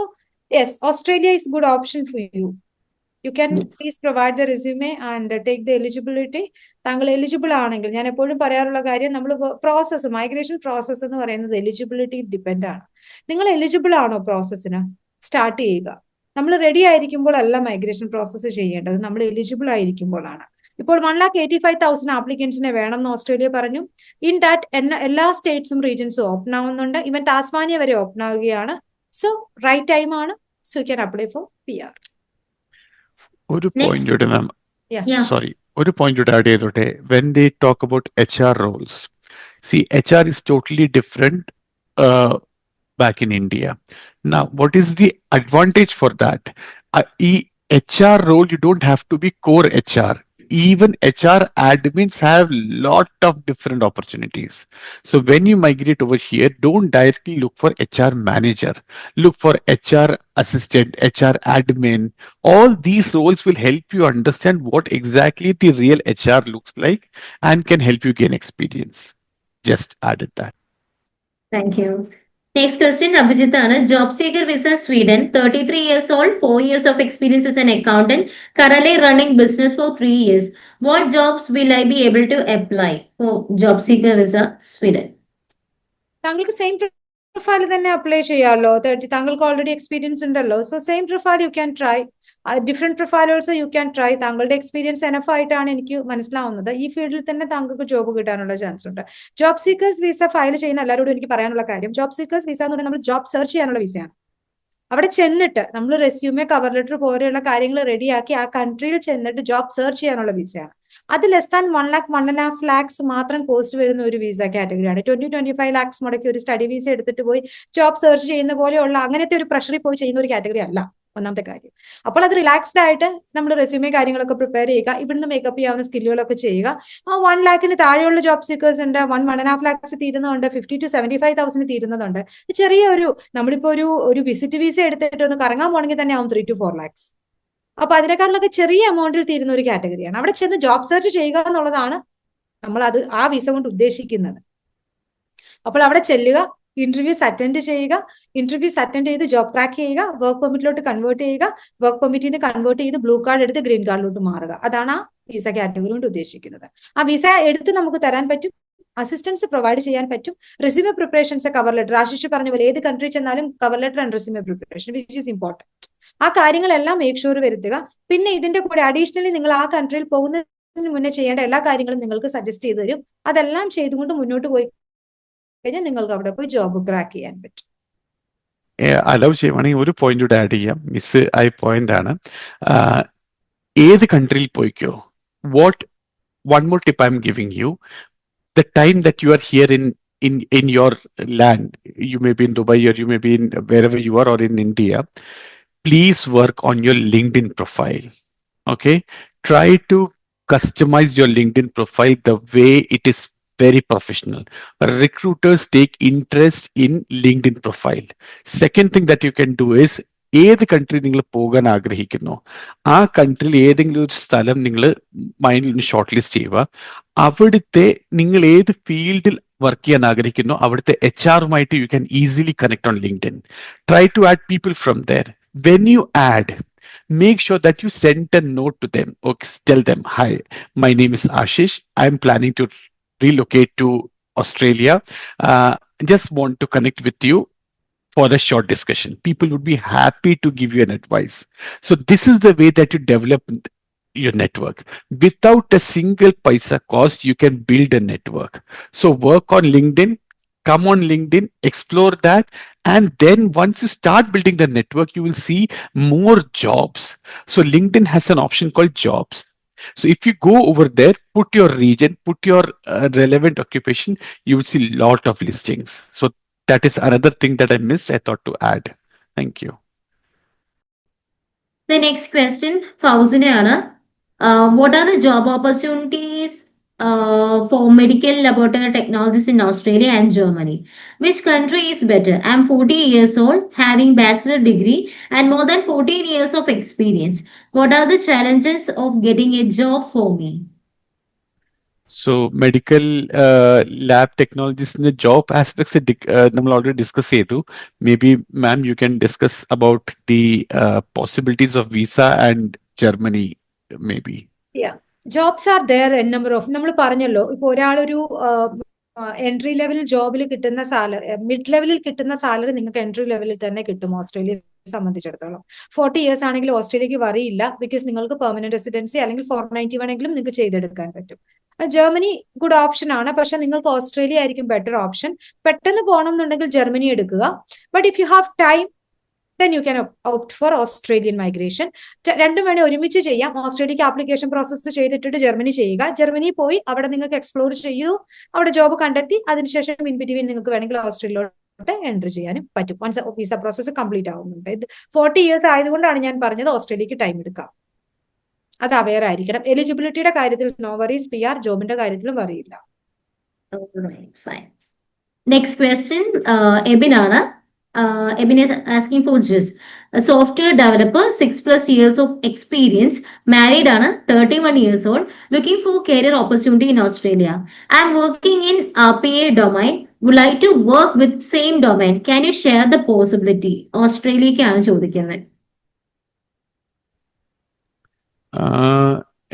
yes, Australia is good option for you. You can please provide the resume and take the eligibility. താങ്കൾ eligible ആണെങ്കിൽ, ഞാൻ എപ്പോഴും പറയാറുള്ള കാര്യം, നമ്മൾ പ്രോസസ്സ്, മൈഗ്രേഷൻ പ്രോസസ്സ് എന്ന് പറയുന്നത് എലിജിബിലിറ്റി ഡിപ്പെൻഡ് ആണ്. നിങ്ങൾ എലിജിബിൾ ആണോ പ്രോസസ്സിന്? സ്റ്റാർട്ട് ചെയ്യുക. നമ്മൾ റെഡി ആയിരിക്കുമ്പോൾ അല്ല മൈഗ്രേഷൻ പ്രോസസ്സ് ചെയ്യേണ്ടത്, നമ്മൾ എലിജിബിൾ ആയിരിക്കുമ്പോഴാണ്. ഇപ്പോൾ 1,85,000 ആപ്ലിക്കൻസിനെ വേണമെന്ന് ഓസ്ട്രേലിയ പറഞ്ഞു. ഇൻ ദാറ്റ് എല്ലാ സ്റ്റേറ്റ്സും റീജൻസും ഓപ്പൺ ആവുന്നുണ്ട്. ഈവൻ ടാസ്മാനിയ വരെ ഓപ്പൺ ആവുകയാണ്. സോ റൈറ്റ് ടൈം ആണ്. So you can apply for PR. ഒരു പോയിന്റ് മാം, Yeah. സോറി, ഒരു പോയിന്റ് ആഡ് ചെയ്തോട്ടെ. When they talk about HR roles, see, HR is totally different back in India. Now, what is the advantage for that? HR role, you don't have to be core HR. Even HR admins have lot of different opportunities. So when you migrate over here, don't directly look for HR manager. Look for HR assistant, HR admin. All these roles will help you understand what exactly the real HR looks like and can help you gain experience. Just added that. Thank you. Next question, Abhijit ആണ്. Job seeker visa Sweden, 33 years old, 4 years of experience as an accountant, currently running business for 3 years. What jobs will I be able to apply for job seeker visa Sweden? താങ്കൾക്ക് same profile തന്നെ apply ചെയ്യാമല്ലോ. താങ്കൾക്ക് already experience ഉണ്ടല്ലോ. So same profile you can try. Different profile also you can try. താങ്കളുടെ experience enough ആയിട്ടാണ് എനിക്ക് മനസ്സിലാവുന്നത്. ഈ ഫീൽഡിൽ തന്നെ താങ്കൾക്ക് ജോബ് കിട്ടാനുള്ള ചാൻസ് ഉണ്ട്. ജോബ് സീക്കേഴ്സ് വിസ ഫയൽ ചെയ്യുന്ന എല്ലാവരോടും എനിക്ക് പറയാനുള്ള കാര്യം, ജോബ് സീക്കേഴ്സ് വിസ എന്ന് പറഞ്ഞാൽ നമ്മൾ ജോബ് സെർച്ച് ചെയ്യാനുള്ള വിസയാണ്. അവിടെ ചെന്നിട്ട് നമ്മൾ റെസ്യൂമെ, കവർ ലെറ്റർ പോലെയുള്ള കാര്യങ്ങൾ റെഡിയാക്കി ആ കൺട്രിയിൽ ചെന്നിട്ട് ജോബ് സെർച്ച് ചെയ്യാനുള്ള വിസയാണ്. അത് ലെസ് ദാൻ 1 lakh, 1.5 lakhs മാത്രം കോസ്റ്റ് വരുന്ന ഒരു വിസ കാറ്റഗറിയാണ്. 20-25 lakhs മുടക്കി ഒരു സ്റ്റഡി വിസ എടുത്തിട്ട് പോയി ജോബ് സെർച്ച് ചെയ്യുന്ന പോലെയുള്ള അങ്ങനത്തെ ഒരു പ്രഷറിൽ പോയി ചെയ്യുന്ന ഒരു കാറ്റഗറി അല്ല ഒന്നാമത്തെ കാര്യം. അപ്പോൾ അത് റിലാക്സ്ഡ് ആയിട്ട് നമ്മൾ റെസ്യൂമെ കാര്യങ്ങളൊക്കെ പ്രിപ്പയർ ചെയ്യുക. ഇവിടുന്ന് മേക്കപ്പ് ചെയ്യാവുന്ന സ്കില്ലുകളൊക്കെ ചെയ്യുക. 1 lakhന് താഴെയുള്ള ജോബ് സീക്കേഴ്സ് ഉണ്ട്, 1.5 lakhs തീരുന്നുണ്ട്, 50 to 75,000 തീരുന്നതുണ്ട്. ചെറിയൊരു നമ്മളിപ്പോ ഒരു വിസിറ്റ് വിസ എടുത്തിട്ട് ഒന്ന് കറങ്ങാൻ പോകണമെങ്കിൽ തന്നെ ആവും 3 to 4 lakhs. അപ്പൊ അതിനേക്കാളൊക്കെ ചെറിയ എമൗണ്ടിൽ തീരുന്ന ഒരു കാറ്റഗറിയാണ്. അവിടെ ചെന്ന് ജോബ് സെർച്ച് ചെയ്യുക എന്നുള്ളതാണ് നമ്മൾ ആ വിസ കൊണ്ട് ഉദ്ദേശിക്കുന്നത്. അപ്പോൾ അവിടെ ചെല്ലുക, ഇന്റർവ്യൂസ് അറ്റൻഡ് ചെയ്യുക, ഇന്റർവ്യൂസ് അറ്റൻഡ് ചെയ്ത് ജോബ് ക്രാക്ക് ചെയ്യുക, വർക്ക് പെർമിറ്റിലോട്ട് കൺവേർട്ട് ചെയ്യുക, വർക്ക് പെർമിറ്റിൽ നിന്ന് കൺവേർട്ട് ചെയ്ത് ബ്ലൂ കാർഡ് എടുത്ത് ഗ്രീൻ കാർഡിലോട്ട് മാറുക. അതാണ് ആ വിസ കാറ്റഗറി കൊണ്ട് ഉദ്ദേശിക്കുന്നത്. ആ വിസ എടുത്ത് നമുക്ക് തരാൻ പറ്റും, അസിസ്റ്റൻസ് പ്രൊവൈഡ് ചെയ്യാൻ പറ്റും. Resume preparations, cover letter, Ashish പറഞ്ഞ പോലെ ഏത് കൺട്രി ചെന്നാലും cover letter and resume preparation which is important. ആ കാര്യങ്ങളെല്ലാം മേക്ക് ഷുവർ വരുത്തുക. പിന്നെ ഇതിന്റെ കൂടെ അഡീഷണലി നിങ്ങൾ ആ കൺട്രിയിൽ പോകുന്നതിന് മുന്നേ ചെയ്യേണ്ട എല്ലാ കാര്യങ്ങളും നിങ്ങൾക്ക് സജസ്റ്റ് ചെയ്ത് തരും. അതെല്ലാം ചെയ്തുകൊണ്ട് മുന്നോട്ട് പോയി കഴിഞ്ഞാൽ നിങ്ങൾക്ക് അവിടെ പോയി ജോബ് ക്രാക്ക് ചെയ്യാൻ പറ്റും. അലവ് ചെയ്യുവാണെങ്കിൽ ഒരു പോയിന്റ് കൂടെ ആഡ് ചെയ്യാം. മിസ് ആയ പോയിന്റ് ആണ്. ഏത് കൺട്രിയിൽ പോയിക്കോ, one more tip I'm giving you. The time that you are here in your land, you may be in Dubai or you may be in wherever you are or in India, please work on your LinkedIn profile. Okay, try to customize your LinkedIn profile the way it is very professional. Recruiters take interest in LinkedIn profile. Second thing that you can do is ഏത് country നിങ്ങൾ പോകാൻ ആഗ്രഹിക്കുന്നു ആ കൺട്രിയിൽ ഏതെങ്കിലും ഒരു സ്ഥലം നിങ്ങൾ മൈൻഡിൽ നിന്ന് ഷോർട്ട് ലിസ്റ്റ് ചെയ്യുക. അവിടുത്തെ നിങ്ങൾ ഏത് ഫീൽഡിൽ വർക്ക് ചെയ്യാൻ ആഗ്രഹിക്കുന്നു അവിടുത്തെ HR-ഉമായിട്ട് you can easily connect on LinkedIn. Try to add people from there. When you add, make sure that you send a note to them or tell them, hi, my name is Ashish. I'm planning to relocate to Australia. Just want to connect with you for a short discussion. People would be happy to give you an advice. So this is the way that you develop your network. Without a single paisa cost, you can build a network. So work on LinkedIn, come on LinkedIn, explore that. And then once you start building the network, you will see more jobs. So LinkedIn has an option called jobs. So if you go over there, put your region, put your relevant occupation, you will see a lot of listings. So that is another thing that I missed. I thought to add. Thank you. The next question, Fauzineana. What are the job opportunities for medical laboratory technologists in Australia and Germany? Which country is better? I'm 40 years old, having bachelor degree and more than 14 years of experience. What are the challenges of getting a job for me? So medical lab technologies in the job aspects നമ്മൾ already discuss ചെയ്തു. Maybe ma'am you can discuss about the possibilities of visa and Germany maybe. Yeah, jobs are there in number of. നമ്മൾ പറഞ്ഞല്ലോ ഇപ്പൊ ഒരാളൊരു entry ലെവലിൽ ജോബിൽ കിട്ടുന്ന salary, mid ലെവലിൽ കിട്ടുന്ന സാലറി നിങ്ങൾക്ക് എൻട്രി ലെവലിൽ തന്നെ കിട്ടും ഓസ്ട്രേലിയയെ സംബന്ധിച്ചിടത്തോളം. 40 ഇയേഴ്സ് ആണെങ്കിൽ ഓസ്ട്രേലിയക്ക് വറിയില്ല, ബിക്കോസ് നിങ്ങൾക്ക് പെർമനന്റ് റെസിഡൻസി അല്ലെങ്കിൽ 491 എങ്കിലും നിങ്ങൾക്ക് ചെയ്തെടുക്കാൻ പറ്റും. ജർമ്മനി ഗുഡ് ഓപ്ഷൻ ആണ്, പക്ഷെ നിങ്ങൾക്ക് ഓസ്ട്രേലിയ ആയിരിക്കും ബെറ്റർ ഓപ്ഷൻ. പെട്ടെന്ന് പോകണം എന്നുണ്ടെങ്കിൽ ജർമ്മനി എടുക്കുക. But if you have time then you can opt for Australian migration. രണ്ടും വേണേ ഒരുമിച്ച് ചെയ്യാം. ഓസ്ട്രേലിയക്ക് ആപ്ലിക്കേഷൻ പ്രോസസ്സ് ചെയ്തിട്ട് ജർമ്മനി ചെയ്യുക. ജർമ്മനി പോയി അവിടെ നിങ്ങൾക്ക് എക്സ്പ്ലോർ ചെയ്യൂ, അവിടെ ജോബ് കണ്ടെത്തി അതിനുശേഷം ഇൻ ബിറ്റ്വീൻ നിങ്ങൾക്ക് വേണമെങ്കിൽ ഓസ്ട്രേലിയയിലോട്ട് എൻട്രി ചെയ്യാനും പറ്റും. വൺസ് വിസ പ്രോസസ്സ് കംപ്ലീറ്റ് ആവുന്നുണ്ട്. ഇത് 40 ഇയേഴ്സ് ആയതുകൊണ്ടാണ് ഞാൻ പറഞ്ഞത് ഓസ്ട്രേലിയക്ക് ടൈം എടുക്കാം. അത് അവെയർ ആയിരിക്കണം. എലിജിബിലിറ്റിയുടെ കാര്യത്തിൽ നോ വറീസ്, PR ജോബിന്റെ കാര്യത്തിലും വറിയില്ല. നെക്സ്റ്റ് ക്വസ്റ്റ്യൻ എബിൻ ആണ്. Ebin is asking for just a software developer, 6+ years of experience, married on 31 years old, looking for career opportunity in Australia. I'm working in RPA domain, would like to work with same domain. Can you share the possibility? Australia ചോദിക്കുന്നത്.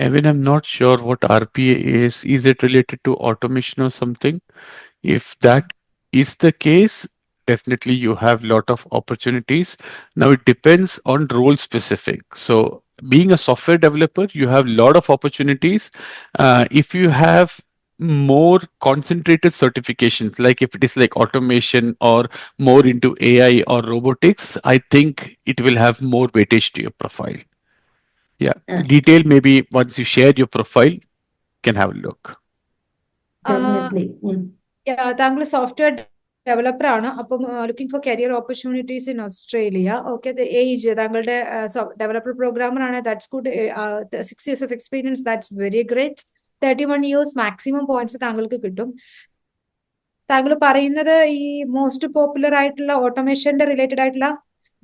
Evan, I'm not sure what RPA is. Is it related to automation or something? If that is the case, definitely you have a lot of opportunities. Now it depends on role specific. So being a software developer, you have a lot of opportunities. If you have more concentrated certifications, like if it is like automation or more into AI or robotics, I think it will have more weightage to your profile. Yeah, detail maybe once you share your profile, can have a look. താങ്കൾ software developer ആണ്, അപ്പം looking for career opportunities in Australia. Okay, age താങ്കളുടെ developer programmer ആണ്, that's good. 6 years of experience, that's very great. 31 years maximum points താങ്കൾക്ക് കിട്ടും. താങ്കൾ പറയുന്നത് ഈ മോസ്റ്റ് പോപ്പുലർ ആയിട്ടുള്ള ഓട്ടോമേഷന്റെ റിലേറ്റഡ് ആയിട്ടുള്ള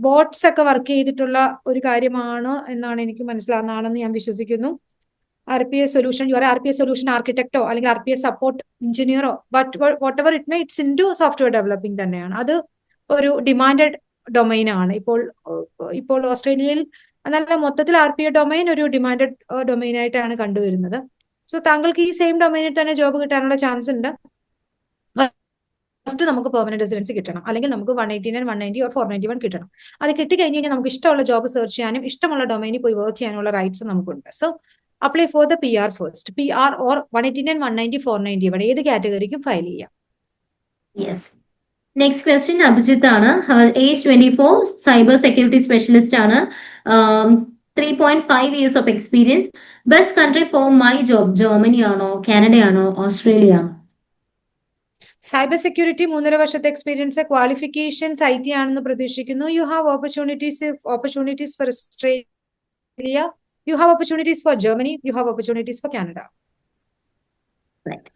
ബോട്ട്സ് ഒക്കെ വർക്ക് ചെയ്തിട്ടുള്ള ഒരു കാര്യമാണ് എന്നാണ് എനിക്ക് മനസ്സിലാവുന്നതാണെന്ന് ഞാൻ വിശ്വസിക്കുന്നു. RPA solution, you are RPA solution architectോ അല്ലെങ്കിൽ RPA സപ്പോർട്ട് എഞ്ചിനീയറോ whatever it may, it's in to software developing തന്നെയാണ്. അത് ഒരു ഡിമാൻഡഡ് ഡൊമൈൻ ആണ് ഇപ്പോൾ ഓസ്ട്രേലിയയിൽ. നല്ല മൊത്തത്തിൽ RPA ഡൊമൈൻ ഒരു ഡിമാൻഡഡ് ഡൊമൈൻ ആയിട്ടാണ് കണ്ടുവരുന്നത്. സോ താങ്കൾക്ക് ഈ സെയിം ഡൊമൈനിൽ തന്നെ ജോബ് കിട്ടാനുള്ള ചാൻസ് ഉണ്ട്. ഫസ്റ്റ് നമുക്ക് പെർമനന്റ് റെസിഡൻസി കിട്ടണം, അല്ലെങ്കിൽ നമുക്ക് 189, 190 or 491 കിട്ടണം. അത് കിട്ടിക്കഴിഞ്ഞ് കഴിഞ്ഞാൽ നമുക്ക് ഇഷ്ടമുള്ള ജോബ് സെർച്ച് ചെയ്യാനും ഇഷ്ടമുള്ള ഡൊമൈനിൽ പോയി വർക്ക് ചെയ്യാനുള്ള റൈറ്റ്സ് നമുക്കുണ്ട്. So apply for the PR first. PR or 189, 190, 491 ഏത് കാറ്റഗറിക്കും ഫയൽ ചെയ്യാം. യെസ്. നെക്സ്റ്റ് ക്വസ്റ്റ്യൻ അഭിജിത്ത് ആണ്. ഏജ് 24, സൈബർ സെക്യൂരിറ്റി സ്പെഷ്യലിസ്റ്റ് ആണ്. 3.5 years of experience. Best country for my job Germany ആണോ, കാനഡ ആണോ, ഓസ്ട്രേലിയ ആണോ? സൈബർ സെക്യൂരിറ്റി 3.5 വർഷത്തെ എക്സ്പീരിയൻസ്, ക്വാളിഫിക്കേഷൻസ് IT ആണെന്ന് പ്രതീക്ഷിക്കുന്നു. You have opportunities for Australia. You have opportunities for Germany, you have opportunities for Canada. Right.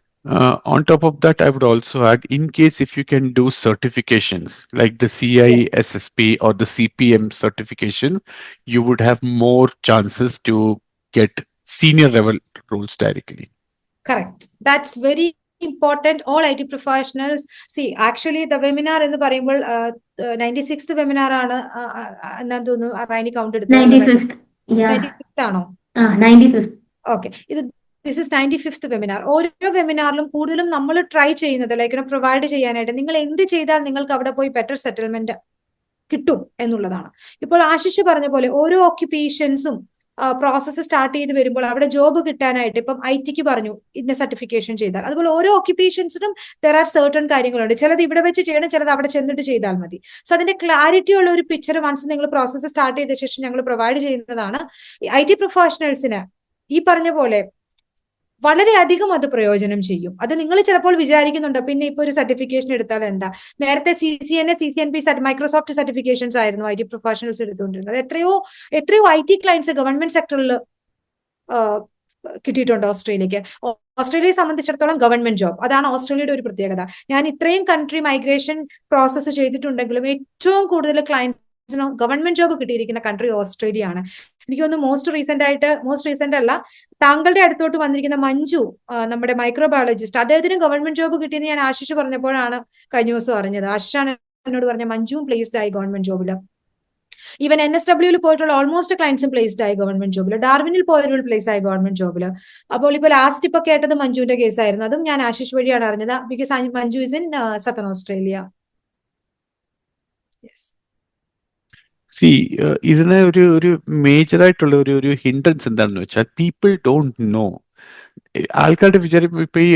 On top of that, I would also add, in case if you can do certifications like the CISSP or the CPM certification, you would have more chances to get senior level roles directly. Correct. That's very important. All IT professionals, see, actually the webinar എന്ന് പറയുമ്പോൾ 96th webinar ആണ് എന്നാന്ന് തോന്നുന്നു റൈനി count എടുത്തത്. 95th. Yeah. 95th ആണോ? 95th. Okay. This is 95th webinar. ഓരോ വെബിനാറിലും കൂടുതലും നമ്മൾ ട്രൈ ചെയ്യുന്നത് ലൈക്ക് പ്രൊവൈഡ് ചെയ്യാനായിട്ട് നിങ്ങൾ എന്ത് ചെയ്താൽ നിങ്ങൾക്ക് അവിടെ പോയി ബെറ്റർ സെറ്റിൽമെന്റ് കിട്ടും എന്നുള്ളതാണ്. ഇപ്പോൾ ആശിഷ് പറഞ്ഞ പോലെ ഓരോ ഓക്യുപ്പേഷൻസും പ്രോസസ്സ് സ്റ്റാർട്ട് ചെയ്ത് വരുമ്പോൾ അവിടെ ജോബ് കിട്ടാനായിട്ട് ഇപ്പം IT പറഞ്ഞു ഇന്ന സർട്ടിഫിക്കേഷൻ ചെയ്താൽ, അതുപോലെ ഓരോ ഓക്യുപ്പേഷൻസിനും ദർ ആർ സർട്ടൺ കാര്യങ്ങളുണ്ട്. ചിലത് ഇവിടെ വെച്ച് ചെയ്യണം, ചിലത് അവിടെ ചെന്നിട്ട് ചെയ്താൽ മതി. സോ അതിന്റെ ക്ലാരിറ്റി ഉള്ള ഒരു പിക്ചർ വൺസ് നിങ്ങൾ പ്രോസസ്സ് സ്റ്റാർട്ട് ചെയ്ത ശേഷം ഞങ്ങൾ പ്രൊവൈഡ് ചെയ്യുന്നതാണ്. IT പ്രൊഫഷണൽസിന് ഈ പറഞ്ഞ പോലെ വളരെയധികം അത് പ്രയോജനം ചെയ്യും. അത് നിങ്ങൾ ചിലപ്പോൾ വിചാരിക്കുന്നുണ്ട് പിന്നെ ഇപ്പൊ ഒരു സർട്ടിഫിക്കേഷൻ എടുത്താൽ എന്താ, നേരത്തെ CCNA CCNP മൈക്രോസോഫ്റ്റ് സർട്ടിഫിക്കേഷൻസ് ആയിരുന്നു IT പ്രൊഫഷണൽസ് എടുത്തുകൊണ്ടിരുന്നത്. എത്രയോ IT ക്ലയൻസ് ഗവൺമെന്റ് സെക്ടറിൽ കിട്ടിയിട്ടുണ്ട് ഓസ്ട്രേലിയക്ക്. ഓസ്ട്രേലിയയെ സംബന്ധിച്ചിടത്തോളം ഗവൺമെന്റ് ജോബ്, അതാണ് ഓസ്ട്രേലിയയുടെ ഒരു പ്രത്യേകത. ഞാൻ ഇത്രയും കൺട്രി മൈഗ്രേഷൻ പ്രോസസ്സ് ചെയ്തിട്ടുണ്ടെങ്കിലും ഏറ്റവും കൂടുതൽ ക്ലയൻസിന് ഗവൺമെന്റ് ജോബ് കിട്ടിയിരിക്കുന്ന കൺട്രി ഓസ്ട്രേലിയ ആണ്. എനിക്ക് തോന്നുന്നു മോസ്റ്റ് റീസെന്റ് അല്ല, താങ്കളുടെ അടുത്തോട്ട് വന്നിരിക്കുന്ന മഞ്ജു, നമ്മുടെ മൈക്രോബയോളജിസ്റ്റ്, അദ്ദേഹത്തിന് ഗവൺമെന്റ് ജോബ് കിട്ടിയെന്ന് ഞാൻ ആശിഷ് പറഞ്ഞപ്പോഴാണ് കഴിഞ്ഞ ദിവസം അറിഞ്ഞത്. ആശിഷാണ് എന്നോട് പറഞ്ഞ മഞ്ജുവും പ്ലേസ്ഡ് ആയി ഗവൺമെന്റ് ജോബിൽ. ഈവൻ NSW പോയിട്ടുള്ള ഓൾമോസ്റ്റ് ക്ലയൻസും പ്ലേസ്ഡ് ആയി ഗവൺമെന്റ് ജോബിൽ. ഡാർവിനിൽ പോയവർ പ്ലേസ് ആയി ഗവൺമെന്റ് ജോബിൽ. അപ്പോൾ ഇപ്പോൾ ലാസ്റ്റ് ഇപ്പൊ കേട്ടത് മഞ്ജുവിന്റെ കേസായിരുന്നു. അതും ഞാൻ ആശിഷ് വഴിയാണ് അറിഞ്ഞത്. Because Manju is in southern Australia. ഇതിന് ഒരു മേജർ ആയിട്ടുള്ള ഒരു ഹിൻഡ്രൻസ് എന്താണെന്ന് വെച്ചാൽ, പീപ്പിൾ ഡോണ്ട് നോ. ആൾക്കാരുടെ വിചാരം ഇപ്പൊ ഈ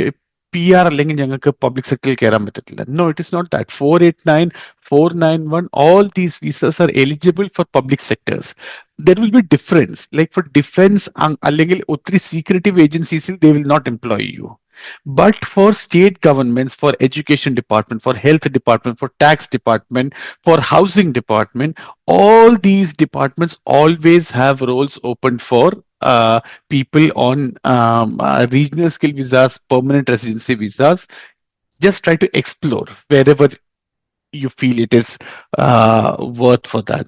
PR അല്ലെങ്കിൽ ഞങ്ങൾക്ക് പബ്ലിക് സെക്ടറിൽ കയറാൻ പറ്റത്തില്ല. No, it is not that. 489, 491, all these visas are eligible for public sectors. There will be difference. Like for defense അല്ലെങ്കിൽ ഒത്തിരി secretive agencies, they will not employ you. But for state governments, for education department, for health department, for tax department, for housing department, all these departments always have roles open for people on regional skill visas, permanent residency visas. Just try to explore wherever you feel it is worth for that.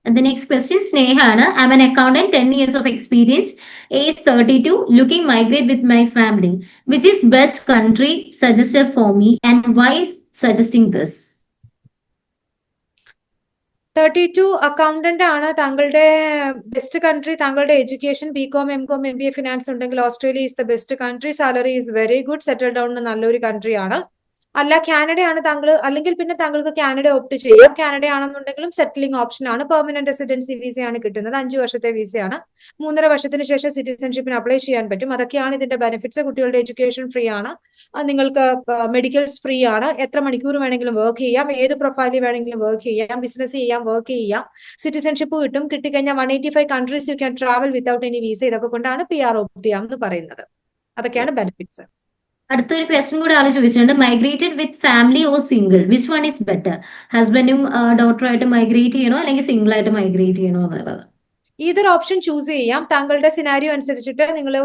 And the next question, Snehana. I'm an accountant, 10 years of experience, age 32, looking migrate with my family. Which is best country suggested for me, and why suggesting this? 32 accountant ആണ് താങ്കളുടെ best country. താങ്കളുടെ education BCom MCom MBA finance ഉണ്ടെങ്കിൽ Australia is the best country. Salary is very good. Settle down നല്ലൊരു കൺട്രിയാണ്. അല്ല കാനഡയാണ് താങ്കൾ, അല്ലെങ്കിൽ പിന്നെ താങ്കൾക്ക് കാനഡ ഓപ്റ്റ് ചെയ്യാം. കാനഡ ആണെന്നുണ്ടെങ്കിലും സെറ്റിലിംഗ് ഓപ്ഷൻ ആണ്. പെർമനന്റ് റെസിഡൻസി വിസയാണ് കിട്ടുന്നത്. 5 വർഷത്തെ വിസയാണ്. 3.5 വർഷത്തിന് ശേഷം സിറ്റിസൺഷിപ്പിന് അപ്ലൈ ചെയ്യാൻ പറ്റും. അതൊക്കെയാണ് ഇതിന്റെ ബെനിഫിറ്റ്സ്. കുട്ടികളുടെ എഡ്യൂക്കേഷൻ ഫ്രീ ആണ്. നിങ്ങൾക്ക് മെഡിക്കൽസ് ഫ്രീ ആണ്. എത്ര മണിക്കൂർ വേണമെങ്കിലും വർക്ക് ചെയ്യാം. ഏത് പ്രൊഫൈലിൽ വേണമെങ്കിലും വർക്ക് ചെയ്യാം. ബിസിനസ് ചെയ്യാം, വർക്ക് ചെയ്യാം. സിറ്റിസൺഷിപ്പ് കിട്ടും. കിട്ടിക്കഴിഞ്ഞാൽ 185 countries you can travel without any visa. ഇതൊക്കെ കൊണ്ടാണ് PR ഓപ്റ്റ് ചെയ്യാം എന്ന് പറയുന്നത്. അതൊക്കെയാണ് ബെനിഫിറ്റ്സ്. അടുത്തൊരു ക്വസ്റ്റ്യൻ കൂടെ ആള് ചോദിച്ചിട്ടുണ്ട്, migrated with family or single, which one is better? ഹസ്ബൻഡും ഡോട്ടറും ആയിട്ട് മൈഗ്രേറ്റ് ചെയ്യണോ അല്ലെങ്കിൽ സിംഗിൾ ആയിട്ട് മൈഗ്രേറ്റ് ചെയ്യണോ എന്നുള്ളത്? ഇതൊരു ഓപ്ഷൻ ചൂസ് ചെയ്യാം. താങ്കളുടെ സിനാരിയോ അനുസരിച്ചിട്ട് നിങ്ങൾ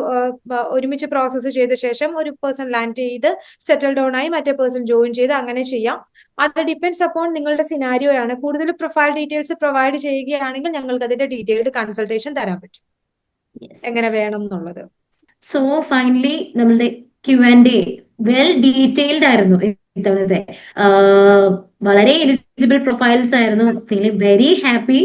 ഒരുമിച്ച് പ്രോസസ്സ് ചെയ്ത ശേഷം ഒരു പേഴ്സൺ ലാൻഡ് ചെയ്ത് സെറ്റിൽ ഡൗൺ ആയി മറ്റേ പേഴ്സൺ ജോയിൻ ചെയ്ത് അങ്ങനെ ചെയ്യാം. അത് ഡിപ്പെൻഡ്സ് അപ്പോൺ നിങ്ങളുടെ സിനാരിയോ ആണ്. കൂടുതൽ പ്രൊഫൈൽ ഡീറ്റെയിൽസ് പ്രൊവൈഡ് ചെയ്യുകയാണെങ്കിൽ ഞങ്ങൾക്ക് അതിന്റെ ഡീറ്റെയിൽഡ് കൺസൾട്ടേഷൻ തരാൻ പറ്റും, എങ്ങനെ വേണം എന്നുള്ളത്. സോ ഫൈനലി നമ്മളുടെ Q&A വെൽ ഡീറ്റെയിൽഡ് ആയിരുന്നു ഇത്തവണത്തെ. വളരെ എലിജിബിൾ പ്രൊഫൈൽസ് ആയിരുന്നു. Feeling very happy.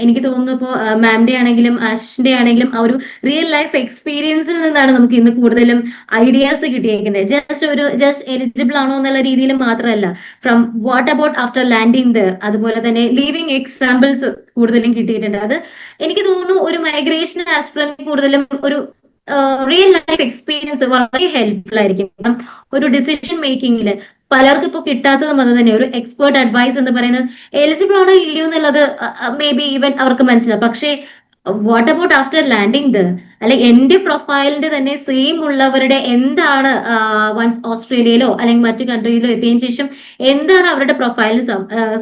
എനിക്ക് തോന്നുന്നു ഇപ്പോൾ മാമിന്റെ ആണെങ്കിലും ആശിഷിന്റെ ആണെങ്കിലും ആ ഒരു റിയൽ ലൈഫ് എക്സ്പീരിയൻസിൽ നിന്നാണ് നമുക്ക് ഇന്ന് കൂടുതലും ഐഡിയാസ് കിട്ടിയേക്കുന്നത്. ജസ്റ്റ് എലിജിബിൾ ആണോ എന്നുള്ള രീതിയിൽ മാത്രമല്ല, from what about after landing the, അതുപോലെ തന്നെ ലീവിങ് എക്സാമ്പിൾസ് കൂടുതലും കിട്ടിയിട്ടുണ്ട്. അത് എനിക്ക് തോന്നുന്നു ഒരു മൈഗ്രേഷൻ ആസ്പിറന്റ് കൂടുതലും ഒരു റിയൽ ലൈഫ് എക്സ്പീരിയൻസ് വളരെ ഹെൽപ്ഫുൾ ആയിരിക്കും. ഒരു ഡിസിഷൻ മേക്കിങ്ങില് പലർക്കും ഇപ്പോൾ കിട്ടാത്തതും അത് തന്നെ. ഒരു എക്സ്പേർട്ട് അഡ്വൈസ് എന്ന് പറയുന്നത് എലിജിബിൾ ആണോ ഇല്ലയോ എന്നുള്ളത് മേ ബി ഈവൻ അവർക്ക് മനസ്സിലാവും. പക്ഷേ what about after landing the, അല്ലെങ്കിൽ എന്റെ പ്രൊഫൈലിന്റെ തന്നെ സെയിം ഉള്ളവരുടെ എന്താണ് വൺസ് ഓസ്ട്രേലിയയിലോ അല്ലെങ്കിൽ മറ്റു കൺട്രിയിലോ എത്തിയതിനു ശേഷം എന്താണ് അവരുടെ പ്രൊഫൈലിൽ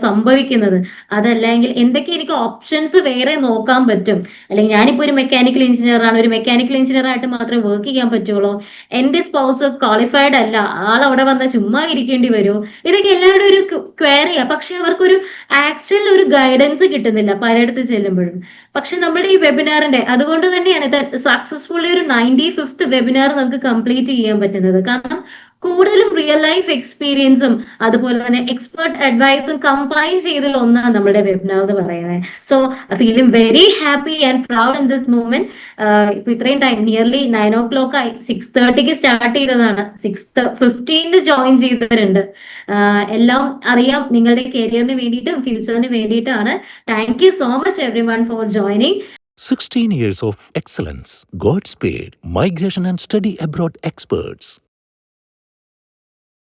സംഭവിക്കുന്നത്, അതല്ലെങ്കിൽ എന്തൊക്കെ എനിക്ക് ഓപ്ഷൻസ് വേറെ നോക്കാൻ പറ്റും, അല്ലെങ്കിൽ ഞാനിപ്പോ ഒരു മെക്കാനിക്കൽ എഞ്ചിനീയർ ആണ്, ഒരു മെക്കാനിക്കൽ എഞ്ചിനീയർ ആയിട്ട് മാത്രമേ വർക്ക് ചെയ്യാൻ പറ്റുള്ളൂ, എന്റെ സ്പൗസ് ക്വാളിഫൈഡ് അല്ല, ആൾ അവിടെ വന്നാൽ ചുമ്മാ ഇരിക്കേണ്ടി വരുമോ, ഇതൊക്കെ എല്ലാവരുടെ ഒരു ക്വയറിയാ. പക്ഷെ അവർക്കൊരു ആക്ച്വൽ ഒരു ഗൈഡൻസ് കിട്ടുന്നില്ല പലയിടത്ത് ചെല്ലുമ്പോഴും. പക്ഷെ നമ്മുടെ ഈ വെബിനാറിന്റെ അതുകൊണ്ട് തന്നെയാണ് ഇത് സക്സസ്ഫുള്ളി ഒരു 95th വെബിനാർ നമുക്ക് കംപ്ലീറ്റ് ചെയ്യാൻ പറ്റുന്നത്. കാരണം കൂടുതലും റിയൽ ലൈഫ് എക്സ്പീരിയൻസും അതുപോലെ തന്നെ എക്സ്പെർട്ട് അഡ്വൈസും കമ്പൈൻ ചെയ്തുള്ള ഒന്നാണ് നമ്മുടെ വെബിനാർ എന്ന് പറയുന്നത്. So feeling very happy and proud in this moment. ഇപ്പൊ ഇത്രയും ടൈം നിയർലി 9 o'clock ആയി, 6:30 സ്റ്റാർട്ട് ചെയ്തതാണ്, 6:15 ജോയിൻ ചെയ്തവരുണ്ട്. എല്ലാം അറിയാം, നിങ്ങളുടെ കരിയറിന് വേണ്ടിയിട്ടും ഫ്യൂച്ചറിന് വേണ്ടിയിട്ടാണ്. Thank you so much every one for joining. 16 years of excellence. Godspeed. Migration and study abroad experts.